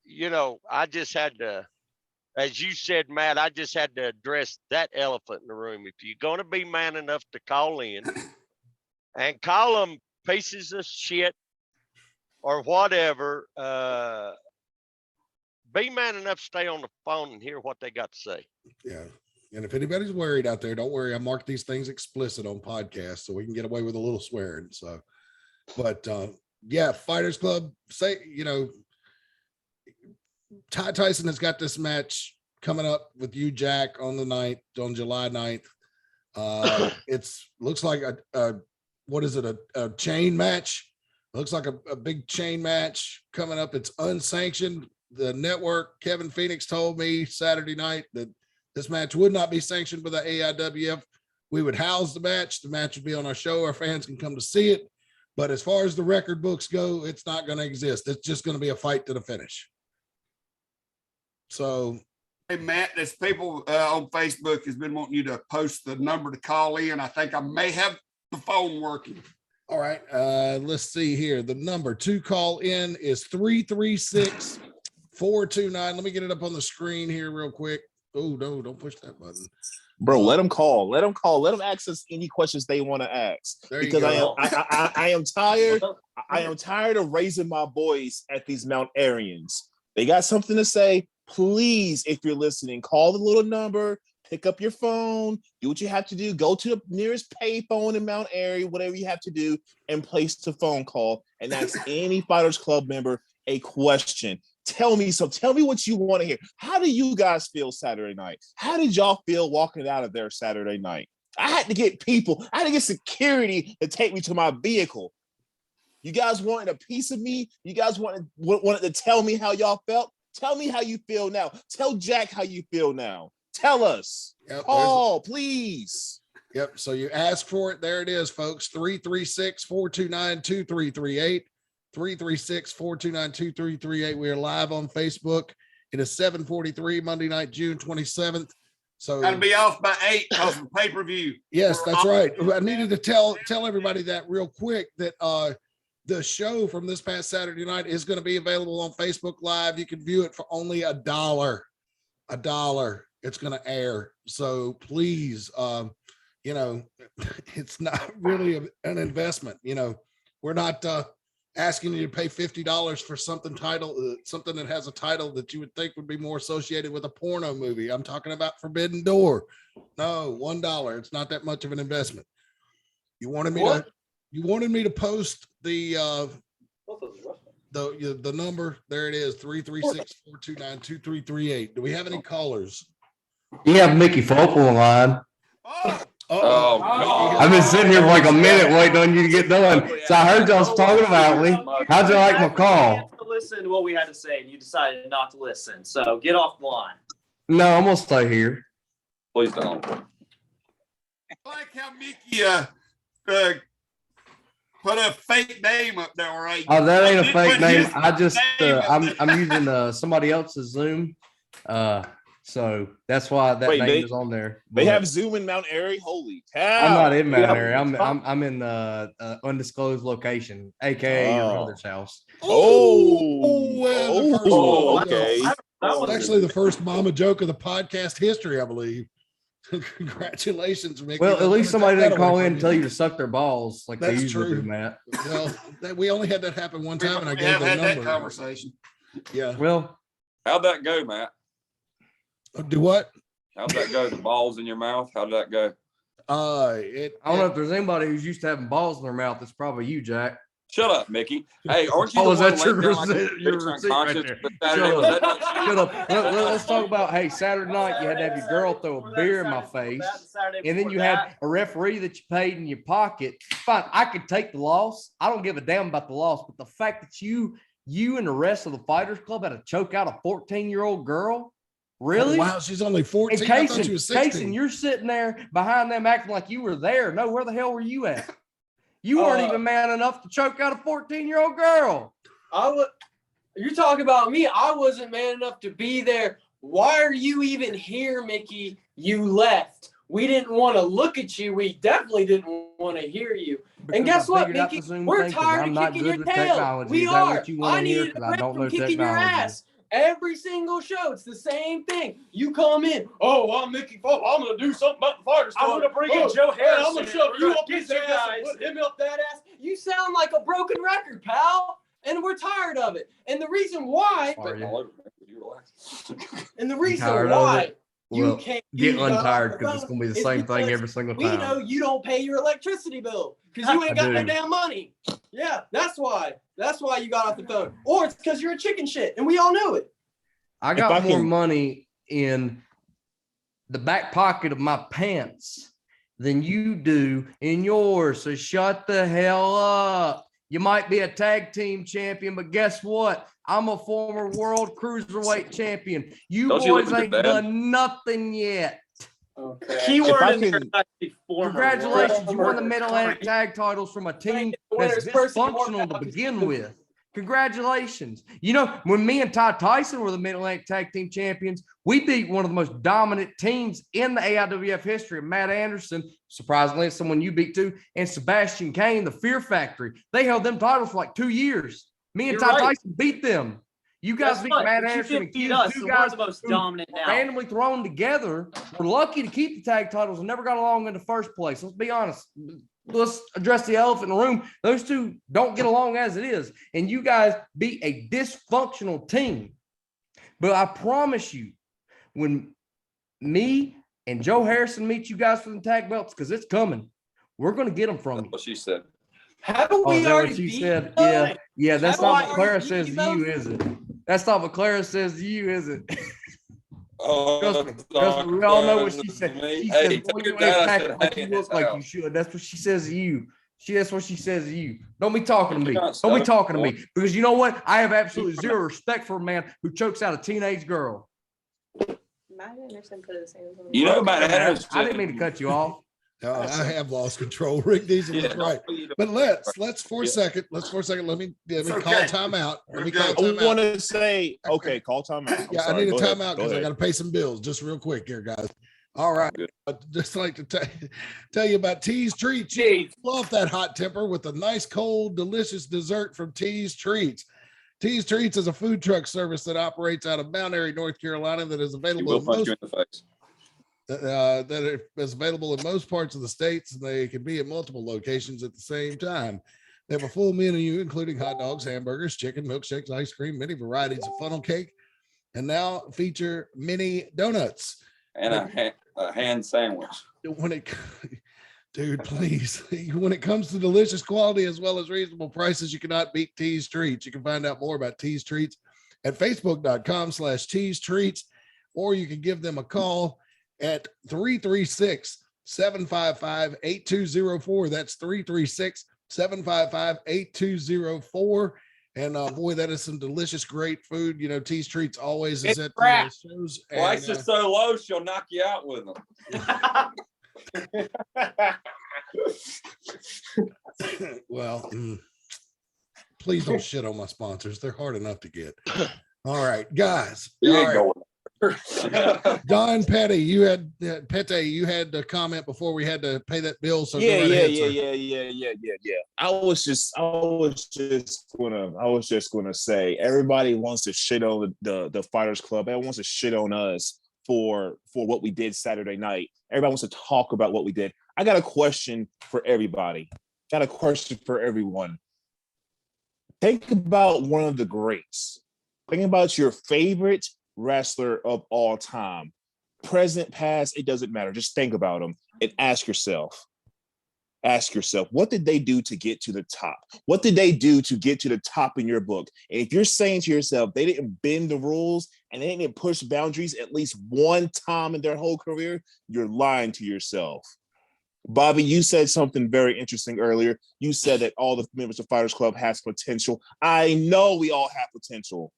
you know, I just had to, as you said, Matt, I just had to address that elephant in the room. If you're going to be man enough to call in and call them pieces of shit or whatever, be man enough to stay on the phone and hear what they got to say. Yeah. And if anybody's worried out there, don't worry. I mark these things explicit on podcasts so we can get away with a little swearing. So, but yeah, Fighters Club, say, you know, Ty Tyson has got this match coming up with you, Jack, on July 9th. It's looks like what is it? A chain match. Looks like a big chain match coming up. It's unsanctioned. The network, Kevin Phoenix, told me Saturday night that this match would not be sanctioned by the AIWF. We would house the match. The match would be on our show. Our fans can come to see it. But as far as the record books go, it's not going to exist. It's just going to be a fight to the finish. So, hey, Matt, there's people on Facebook has been wanting you to post the number to call in. I think I may have the phone working. All right. Let's see here. The number to call in is 336-429. Let me get it up on the screen here real quick. Oh, no, don't push that button. Bro, let them call. Let them call. Let them ask us any questions they want to ask. Because I am tired. I am tired of raising my voice at these Mount Aryans. They got something to say. Please, if you're listening, call the little number, pick up your phone, do what you have to do, go to the nearest payphone in Mount Airy, whatever you have to do, and place the phone call and ask any Fighters Club member a question. Tell me what you want to hear. How do you guys feel Saturday night? How did y'all feel walking out of there Saturday night? I had to get security to take me to my vehicle. You guys wanted a piece of me? You guys wanted to tell me how y'all felt? Tell me how you feel now. Tell Jack how you feel now. Tell us. Yep, please. Yep. So you ask for it. There it is, folks. 336-429-2338. 336-429-2338. We are live on Facebook. It is 7:43 Monday night, June 27th. So gotta be off by 8 because of pay-per-view. Yes, that's right. I needed to tell everybody that real quick that the show from this past Saturday night is going to be available on Facebook Live. You can view it for only $1. $1. It's going to air. So please, you know, it's not really an investment. You know, we're not asking you to pay $50 for something that has a title that you would think would be more associated with a porno movie. I'm talking about Forbidden Door. No, $1. It's not that much of an investment. You wanted me to post the the number, there it is, 336-429-2338. Do we have any callers? You have Mickey Folk on the line. Oh, God. I've been sitting here for like a minute waiting on you to get done. So I heard y'all was talking about me. How'd you like my call? Listen to what we had to say, and you decided not to listen. So get off the line. No, I'm gonna stay here. Please don't. I like how Mickey put a fake name up there, right? Oh, that ain't a fake name. I just I'm using somebody else's Zoom. So that's why that name is on there. They have Zoom in Mount Airy. Holy cow! I'm not in Mount Airy. I'm in undisclosed location, aka your brother's house. Okay. That was actually the first mama joke of the podcast history, I believe. Congratulations, Mickey. Well, at least somebody didn't call in and tell you to suck their balls like they usually do, Matt. Well, we only had that happen one time, and I gave the number. That conversation. Yeah. Well, how'd that go, Matt? Do what? How'd that go? The balls in your mouth? How'd that go? I don't know if there's anybody who's used to having balls in their mouth. It's probably you, Jack. Shut up, Mickey. Hey, aren't you? Oh, is that your receipt right there? Shut up. Let's talk about, hey, Saturday night, you had to have your girl throw a beer in my face. And then you had a referee that you paid in your pocket. Fine, I could take the loss. I don't give a damn about the loss. But the fact that you and the rest of the Fighters Club had to choke out a 14-year-old girl? Really? Oh, wow, she's only 14. And I thought she was 16. Kason, you're sitting there behind them acting like you were there. No, where the hell were you at? You weren't even man enough to choke out a 14-year-old girl. You're talking about me. I wasn't man enough to be there. Why are you even here, Mickey? You left. We didn't want to look at you. We definitely didn't want to hear you. And guess what, Mickey? We're tired of kicking your tail. We are. I needed a break from kicking your ass. Every single show, it's the same thing. You come in, I'm Mickey Folk. I'm gonna do something about the Fighters Club. I'm gonna bring in Joe Harrison. I'm gonna shove you up his ass and put him up that ass. You sound like a broken record, pal. And we're tired of it. And the reason why, you can't get untired because it's gonna be the same thing every single time. We know you don't pay your electricity bill because you ain't got no damn money. Yeah, that's why. That's why you got off the phone. Or it's because you're a chicken shit, and we all know it. I got more money in the back pocket of my pants than you do in yours. So shut the hell up. You might be a tag team champion, but guess what? I'm a former world cruiserweight champion. You boys ain't done nothing yet. Okay. Keyword in there, congratulations. You won the Mid-Atlantic tag titles from a team that's dysfunctional to begin with. Congratulations. You know, when me and Ty Tyson were the Mid-Atlantic Tag Team Champions, we beat one of the most dominant teams in the AIWF history, Matt Anderson, surprisingly, someone you beat too, and Sebastian Kane, the Fear Factory. They held them titles for like 2 years. Me and Ty Tyson beat them. You guys beat Matt Anderson and Q, two guys the most dominant now. Randomly thrown together. We're lucky to keep the tag titles and never got along in the first place. Let's be honest. Let's address the elephant in the room. Those two don't get along as it is. And you guys beat a dysfunctional team. But I promise you, when me and Joe Harrison meet you guys for the tag belts, because it's coming, we're going to get them from you. That's what she said. Haven't we already beat said? Yeah, that's not what Clara says to you, is it? That's not what Clara says to you, is it? Trust me, we all know what she said. She said, "Boy, you ain't acting like you look like you should." That's what she says to you. That's what she says to you. Don't be talking to me. Don't be talking to me. Because you know what? I have absolutely zero respect for a man who chokes out a teenage girl. Matt Anderson put his hands on you know, Matt Anderson. I didn't mean to cut you off. I have lost control. Rick Diesel is right. But let's for a second. Let me call timeout. I want to say, okay, call timeout. Yeah, I need a timeout because I got to pay some bills. Just real quick here, guys. All right. I'd just like to tell you about T's Treats. Love that hot temper with a nice, cold, delicious dessert from T's Treats. T's Treats is a food truck service that operates out of Mount Airy, North Carolina, that is available in most that is available in most parts of the states, and they can be at multiple locations at the same time. They have a full menu, including hot dogs, hamburgers, chicken, milkshakes, ice cream, many varieties of funnel cake, and now feature mini donuts. And a hand sandwich. Dude, please. When it comes to delicious quality as well as reasonable prices, you cannot beat T's Treats. You can find out more about T's Treats at facebook.com/T's Treats, or you can give them a call at 336-755-8204. That's 336-755-8204. And boy, that is some delicious, great food. You know, T's Treats always is at the shows. Price is so low, she'll knock you out with them. Well, please don't shit on my sponsors. They're hard enough to get. All right, guys. All right. Don Petty, you had a comment before we had to pay that bill. So yeah. I was just gonna say, everybody wants to shit on the Fighters Club. Everyone wants to shit on us for what we did Saturday night. Everybody wants to talk about what we did. I got a question for everybody. Got a question for everyone. Think about one of the greats. Think about your favorite wrestler of all time, present, past, it doesn't matter. Just think about them and ask yourself, what did they do to get to the top? What did they do to get to the top in your book? And if you're saying to yourself, they didn't bend the rules and they didn't push boundaries at least one time in their whole career, you're lying to yourself. Bobby, you said something very interesting earlier. You said that all the members of Fighters Club has potential. I know we all have potential.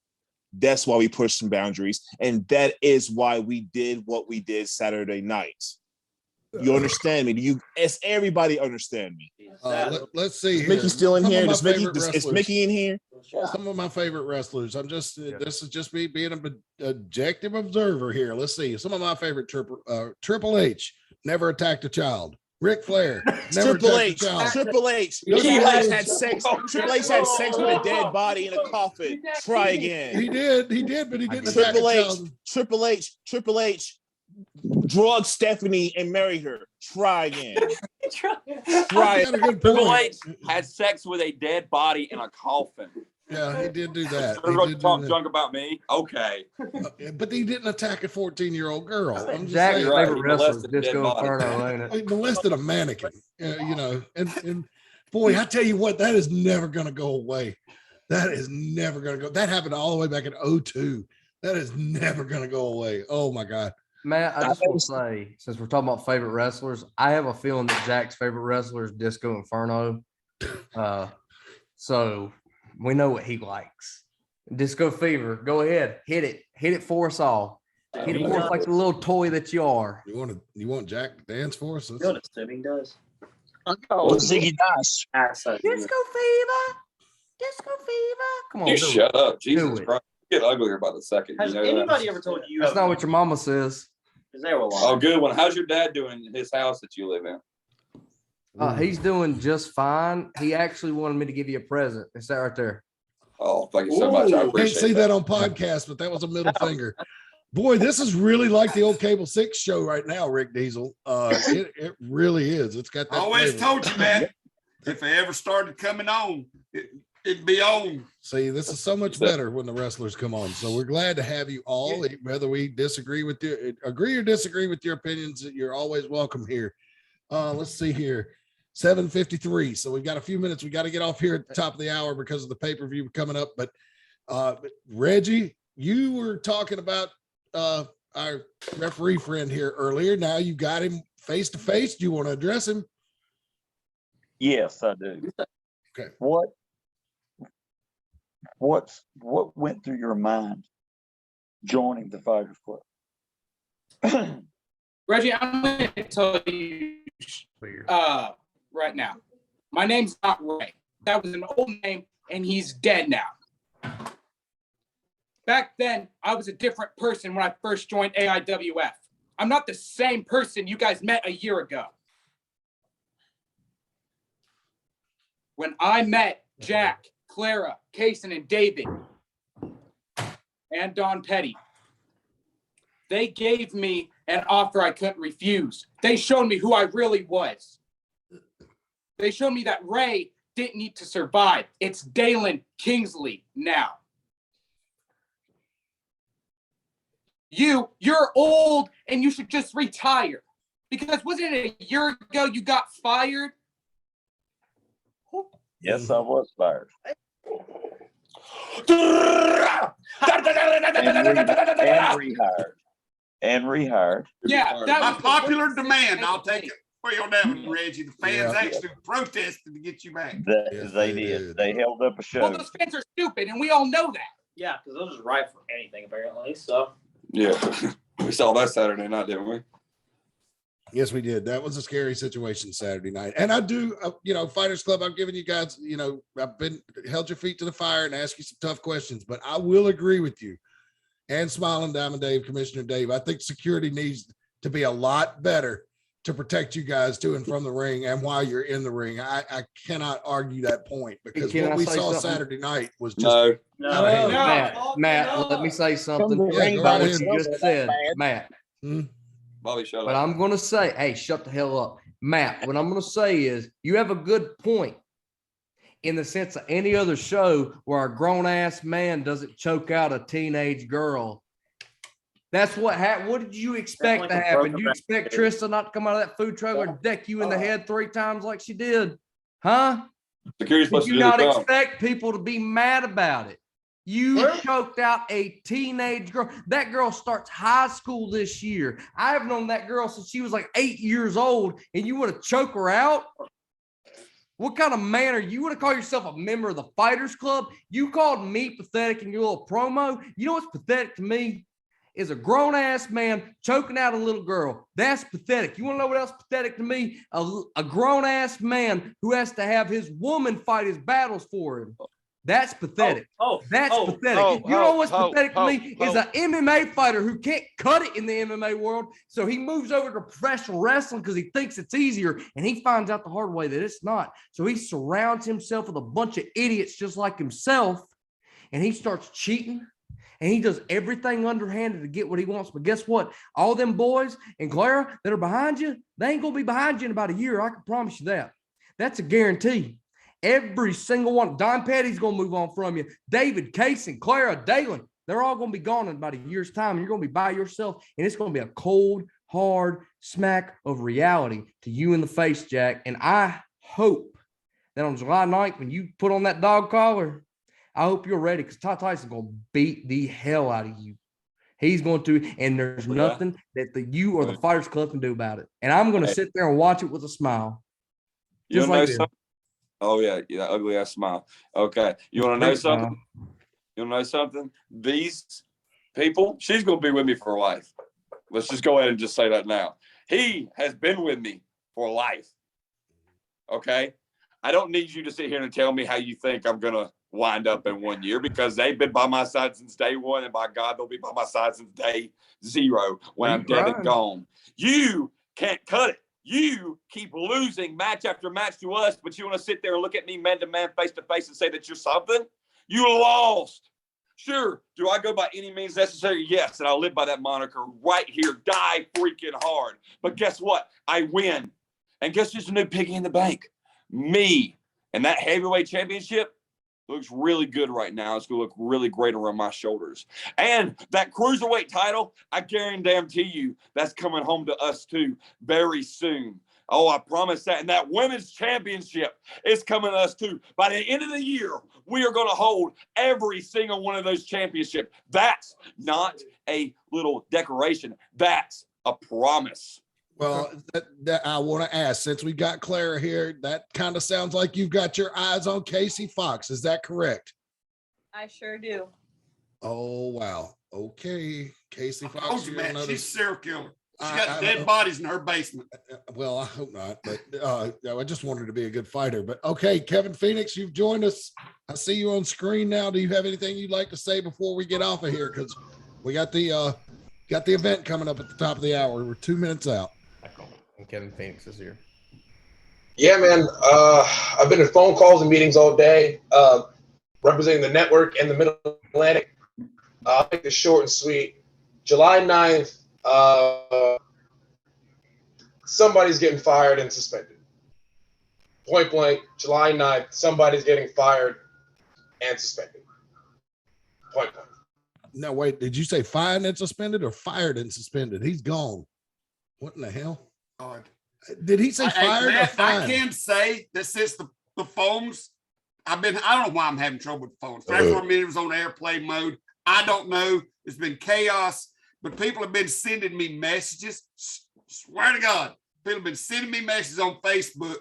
That's why we pushed some boundaries. And that is why we did what we did Saturday night. You understand me? As everybody understand me? Let's see. Is Mickey still in here? Is Mickey in here? Some of my favorite wrestlers. This is just me being an objective observer here. Let's see. Some of my favorite Triple H never attacked a child. Ric Flair never attacked a child. Triple H had sex. Triple H had sex with a dead body in a coffin. Try again. He did, but he didn't attack a child. Triple H drugged Stephanie and married her. Try again. Triple H had sex with a dead body in a coffin. Yeah, he did do that. Everybody talk junk about me. Okay. But he didn't attack a 14-year-old girl. I'm just Jack's saying. favorite wrestler is Disco Inferno, ain't it? He molested a mannequin, and boy, I tell you what, that is never going to go away. That is never going to go. That happened all the way back in 2002. That is never going to go away. Oh my God. Matt, I just want to say, since we're talking about favorite wrestlers, I have a feeling that Jack's favorite wrestler is Disco Inferno. So we know what he likes. Disco Fever, go ahead, hit it for us all. Hit it for us like the little toy that you are. You want Jack to dance for us? He does. Oh, Ziggy Dice. Disco Fever. Come on, You shut up, Jesus Christ. Get uglier by the second. Has anybody ever told you? That's not what your mama says. Oh, good one. How's your dad doing in his house that you live in? He's doing just fine. He actually wanted me to give you a present. It's that right there. Oh, thank you so much. I appreciate Can't see that on podcast, but that was a middle finger. Boy, this is really like the old Cable 6 show right now, Rick Diesel. It really is. It's got that. I always flavor. told you, man, if I ever started coming on, it'd be on. See, this is so much better when the wrestlers come on. So we're glad to have you all. Whether we agree or disagree with your opinions, you're always welcome here. Let's see here. 7:53. So we've got a few minutes. We got to get off here at the top of the hour because of the pay-per-view coming up. But Reggie, you were talking about our referee friend here earlier. Now you got him face to face. Do you want to address him? Yes, I do. Okay. What went through your mind joining the Fighters Club? Reggie, I'm going to tell you right now. My name's not Ray. That was an old name, and he's dead now. Back then, I was a different person when I first joined AIWF. I'm not the same person you guys met a year ago. When I met Jack, Clara, Kaysen, and David, and Don Petty, they gave me an offer I couldn't refuse. They showed me who I really was. They showed me that Ray didn't need to survive. It's Dalen Kingsley now. You're old and you should just retire Because wasn't it a year ago you got fired? Yes, I was fired. And rehired. Yeah, that By was popular demand. I'll take it for you on that one, Reggie. The fans Yeah. actually protested to get you back. They did. They held up a show. Well, those fans are stupid, and we all know that. Yeah, because they'll just write for anything apparently. So Yeah, we saw that Saturday night, didn't we? Yes, we did. That was a scary situation Saturday night. And I do, Fighters Club, I've given you guys, I've been held your feet to the fire and asked you some tough questions, but I will agree with you. And Smiling Diamond Dave, Commissioner Dave, I think security needs to be a lot better to protect you guys to and from the ring and while you're in the ring. I cannot argue that point because what we saw Saturday night was just Matt, let me say something Yeah, about go what you ahead. just said, Matt. Bobby, shut But up. I'm gonna say, hey, shut the hell up, Matt. What I'm gonna say is, you have a good point in the sense of any other show where a grown ass man doesn't choke out a teenage girl. That's what happened. What did you expect to happen? You expect Trista not to come out of that food trailer and deck you in the head 3 times like she did, huh? Security's Did supposed you to do not their job. expect people to be mad about it? You choked out a teenage girl. That girl starts high school this year. I've known that girl since she was like 8 years old, and you want to choke her out? What kind of man are you? You want to call yourself a member of the Fighters Club? You called me pathetic in your little promo. You know what's pathetic to me? Is a grown-ass man choking out a little girl. That's pathetic. You want to know what else pathetic to me? A grown-ass man who has to have his woman fight his battles for him. That's pathetic. That's pathetic. You know what's pathetic to me is an MMA fighter who can't cut it in the MMA world. So he moves over to professional wrestling because he thinks it's easier, and he finds out the hard way that it's not. So he surrounds himself with a bunch of idiots just like himself, and he starts cheating, and he does everything underhanded to get what he wants. But guess what? All them boys and Clara that are behind you, they ain't going to be behind you in about a year. I can promise you that. That's a guarantee. Every single one. Don Petty's going to move on from you. David, Kaysen, Clara, Dalen, they're all going to be gone in about a year's time. And you're going to be by yourself. And it's going to be a cold, hard smack of reality to you in the face, Jack. And I hope that on July 9th, when you put on that dog collar, I hope you're ready, because Ty Tyson's going to beat the hell out of you. He's going to, and there's nothing that you or the Fighters Club can do about it. And I'm going to sit there and watch it with a smile. You want to know something? Oh, yeah, that ugly ass smile. Okay. You want to know something? You want to know something? These people, she's going to be with me for life. Let's just go ahead and just say that now. He has been with me for life. Okay? I don't need you to sit here and tell me how you think I'm going to wind up in 1 year, because they've been by my side since day one, and by God, they'll be by my side since day 0 when I'm dead and gone. You can't cut it. You keep losing match after match to us, but you want to sit there and look at me man to man, face to face, and say that you're something? You lost. Sure. Do I go by any means necessary? Yes. And I'll live by that moniker right here. Die freaking hard. But guess what? I win. And guess who's the new piggy in the bank? Me. And that heavyweight championship looks really good right now. It's going to look really great around my shoulders. And that cruiserweight title, I guarantee you, that's coming home to us too very soon. Oh, I promise that. And that women's championship is coming to us too. By the end of the year, we are going to hold every single one of those championships. That's not a little decoration. That's a promise. Well, that I want to ask, since we got Clara here, that kind of sounds like you've got your eyes on Casey Fox. Is that correct? I sure do. Oh, wow. Okay. Casey Fox. Oh, man, she's a serial killer. She got dead bodies in her basement. Well, I hope not, but I just wanted to be a good fighter. But okay, Kevin Phoenix, you've joined us. I see you on screen now. Do you have anything you'd like to say before we get off of here? Because we got the event coming up at the top of the hour. We're 2 minutes out. And Kevin Phoenix is here. Yeah, man. I've been in phone calls and meetings all day, representing the network and the Middle Atlantic. I'll make this short and sweet. July 9th, somebody's getting fired and suspended. Point blank, July 9th, somebody's getting fired and suspended. Point blank. No, wait, did you say fired and suspended or fired and suspended? He's gone. What in the hell? God. Did he say fired or Matt, fined? I can say that since the phones, I don't know why I'm having trouble with the phones. For a minute, it was on airplane mode. I don't know. It's been chaos, but people have been sending me messages. Swear to God, people have been sending me messages on Facebook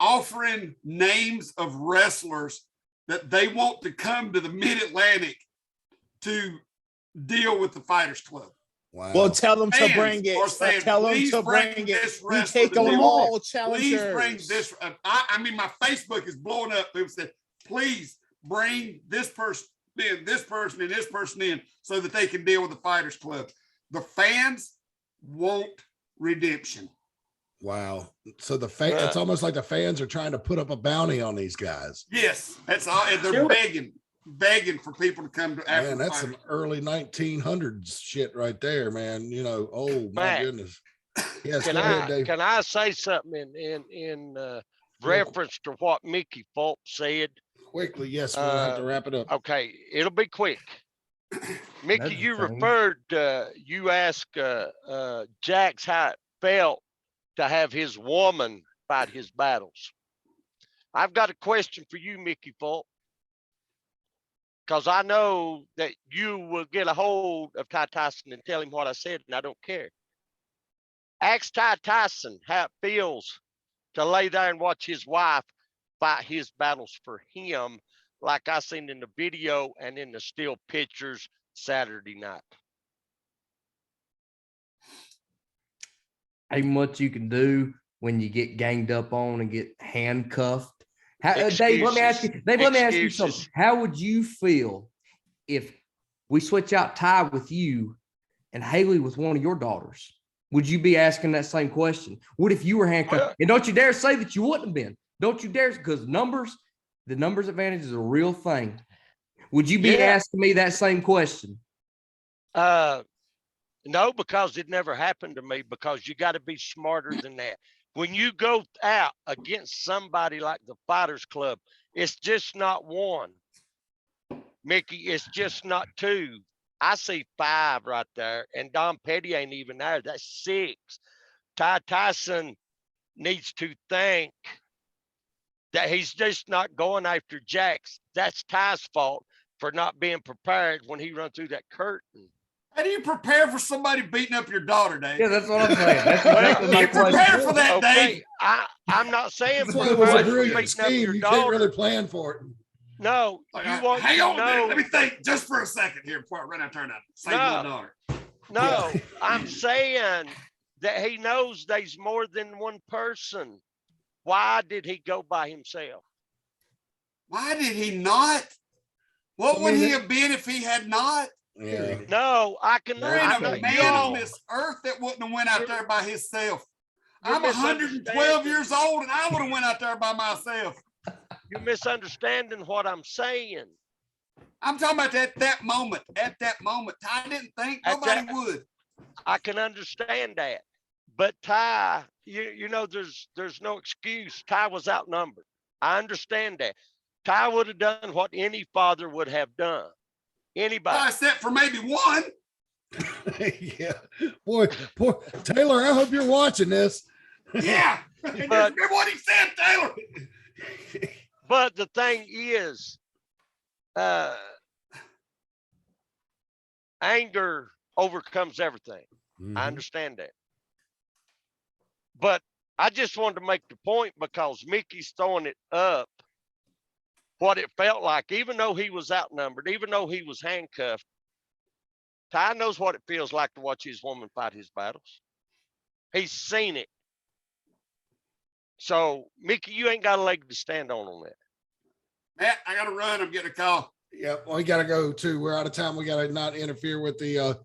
offering names of wrestlers that they want to come to the Mid-Atlantic to deal with the Fighters Club. Wow. Well, tell them to Fans bring are it. saying, Tell them "Please to bring bring this it. We wrestler take to on deal with all it. challengers. Please bring this." I mean, my Facebook is blowing up. People said, "Please bring this person in, this person in, this person in, so that they can deal with the Fighters Club." The fans want redemption. Wow. So it's almost like the fans are trying to put up a bounty on these guys. Yes, that's all. And they're begging for people to come to after. Man, that's some early 1900s shit right there, man. You know, oh my Matt, goodness. Yes, can go ahead, Dave. can I say something in reference to what Mickey Fulp said? Quickly, yes, we'll have to wrap it up. Okay, it'll be quick. Mickey, you referred, you asked Jax how it felt to have his woman fight his battles. I've got a question for you, Mickey Fulp, because I know that you will get a hold of Ty Tyson and tell him what I said, and I don't care. Ask Ty Tyson how it feels to lay there and watch his wife fight his battles for him, like I seen in the video and in the still pictures Saturday night. Ain't much you can do when you get ganged up on and get handcuffed. Dave, let me ask you. Dave, let me ask you something. How would you feel if we switch out Ty with you and Haley with one of your daughters? Would you be asking that same question? What if you were handcuffed? And don't you dare say that you wouldn't have been. Don't you dare, because the numbers advantage is a real thing. Would you be asking me that same question? No, because it never happened to me, because you got to be smarter than that. When you go out against somebody like the Fighters Club, it's just not one. Mickey, it's just not two. I see 5 right there, and Don Petty ain't even there. That's 6. Ty Tyson needs to think that he's just not going after Jax. That's Ty's fault for not being prepared when he run through that curtain. How do you prepare for somebody beating up your daughter, Dave? Yeah, that's what I'm saying. That's exactly my question. Prepare for that, Dave. I'm not saying That's why it was a brilliant scheme. You can't really plan for it. No, hang on, Dave. Let me think just for a second here before I run out turn out. Save my daughter. No, I'm saying that he knows there's more than one person. Why did he go by himself? Why did he not? What would he have been if he had not? Yeah. No, I can. There ain't a man on this earth that wouldn't have went out there by himself. I'm 112 years old, and I would have went out there by myself. You're misunderstanding what I'm saying. I'm talking about at that moment. At that moment, Ty didn't think nobody would. I can understand that, but Ty, you know, there's no excuse. Ty was outnumbered. I understand that. Ty would have done what any father would have done. Anybody, except for maybe one. Yeah, boy, Taylor, I hope you're watching this. Yeah, but what he said, Taylor. But the thing is, anger overcomes everything. Mm-hmm. I understand that. But I just wanted to make the point, because Mickey's throwing it up what it felt like, even though he was outnumbered, even though he was handcuffed. Ty knows what it feels like to watch his woman fight his battles. He's seen it. So, Mickey, you ain't got a leg to stand on that. Matt, I got to run. I'm getting a call. Yeah, well, we got to go too. We're out of time. We got to not interfere with the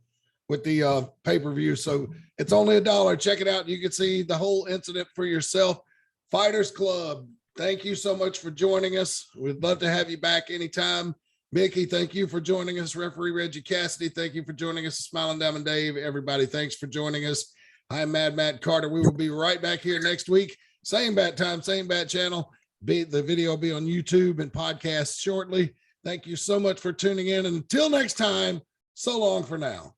pay-per-view. So it's only $1. Check it out. You can see the whole incident for yourself. Fighters Club, thank you so much for joining us. We'd love to have you back anytime. Mickey, thank you for joining us. Referee Reggie Cassidy, thank you for joining us. Smiling Diamond Dave, everybody, thanks for joining us. I'm Mad Matt Carter. We will be right back here next week. Same bat time, same bat channel. The video will be on YouTube and podcast shortly. Thank you so much for tuning in. And until next time, so long for now.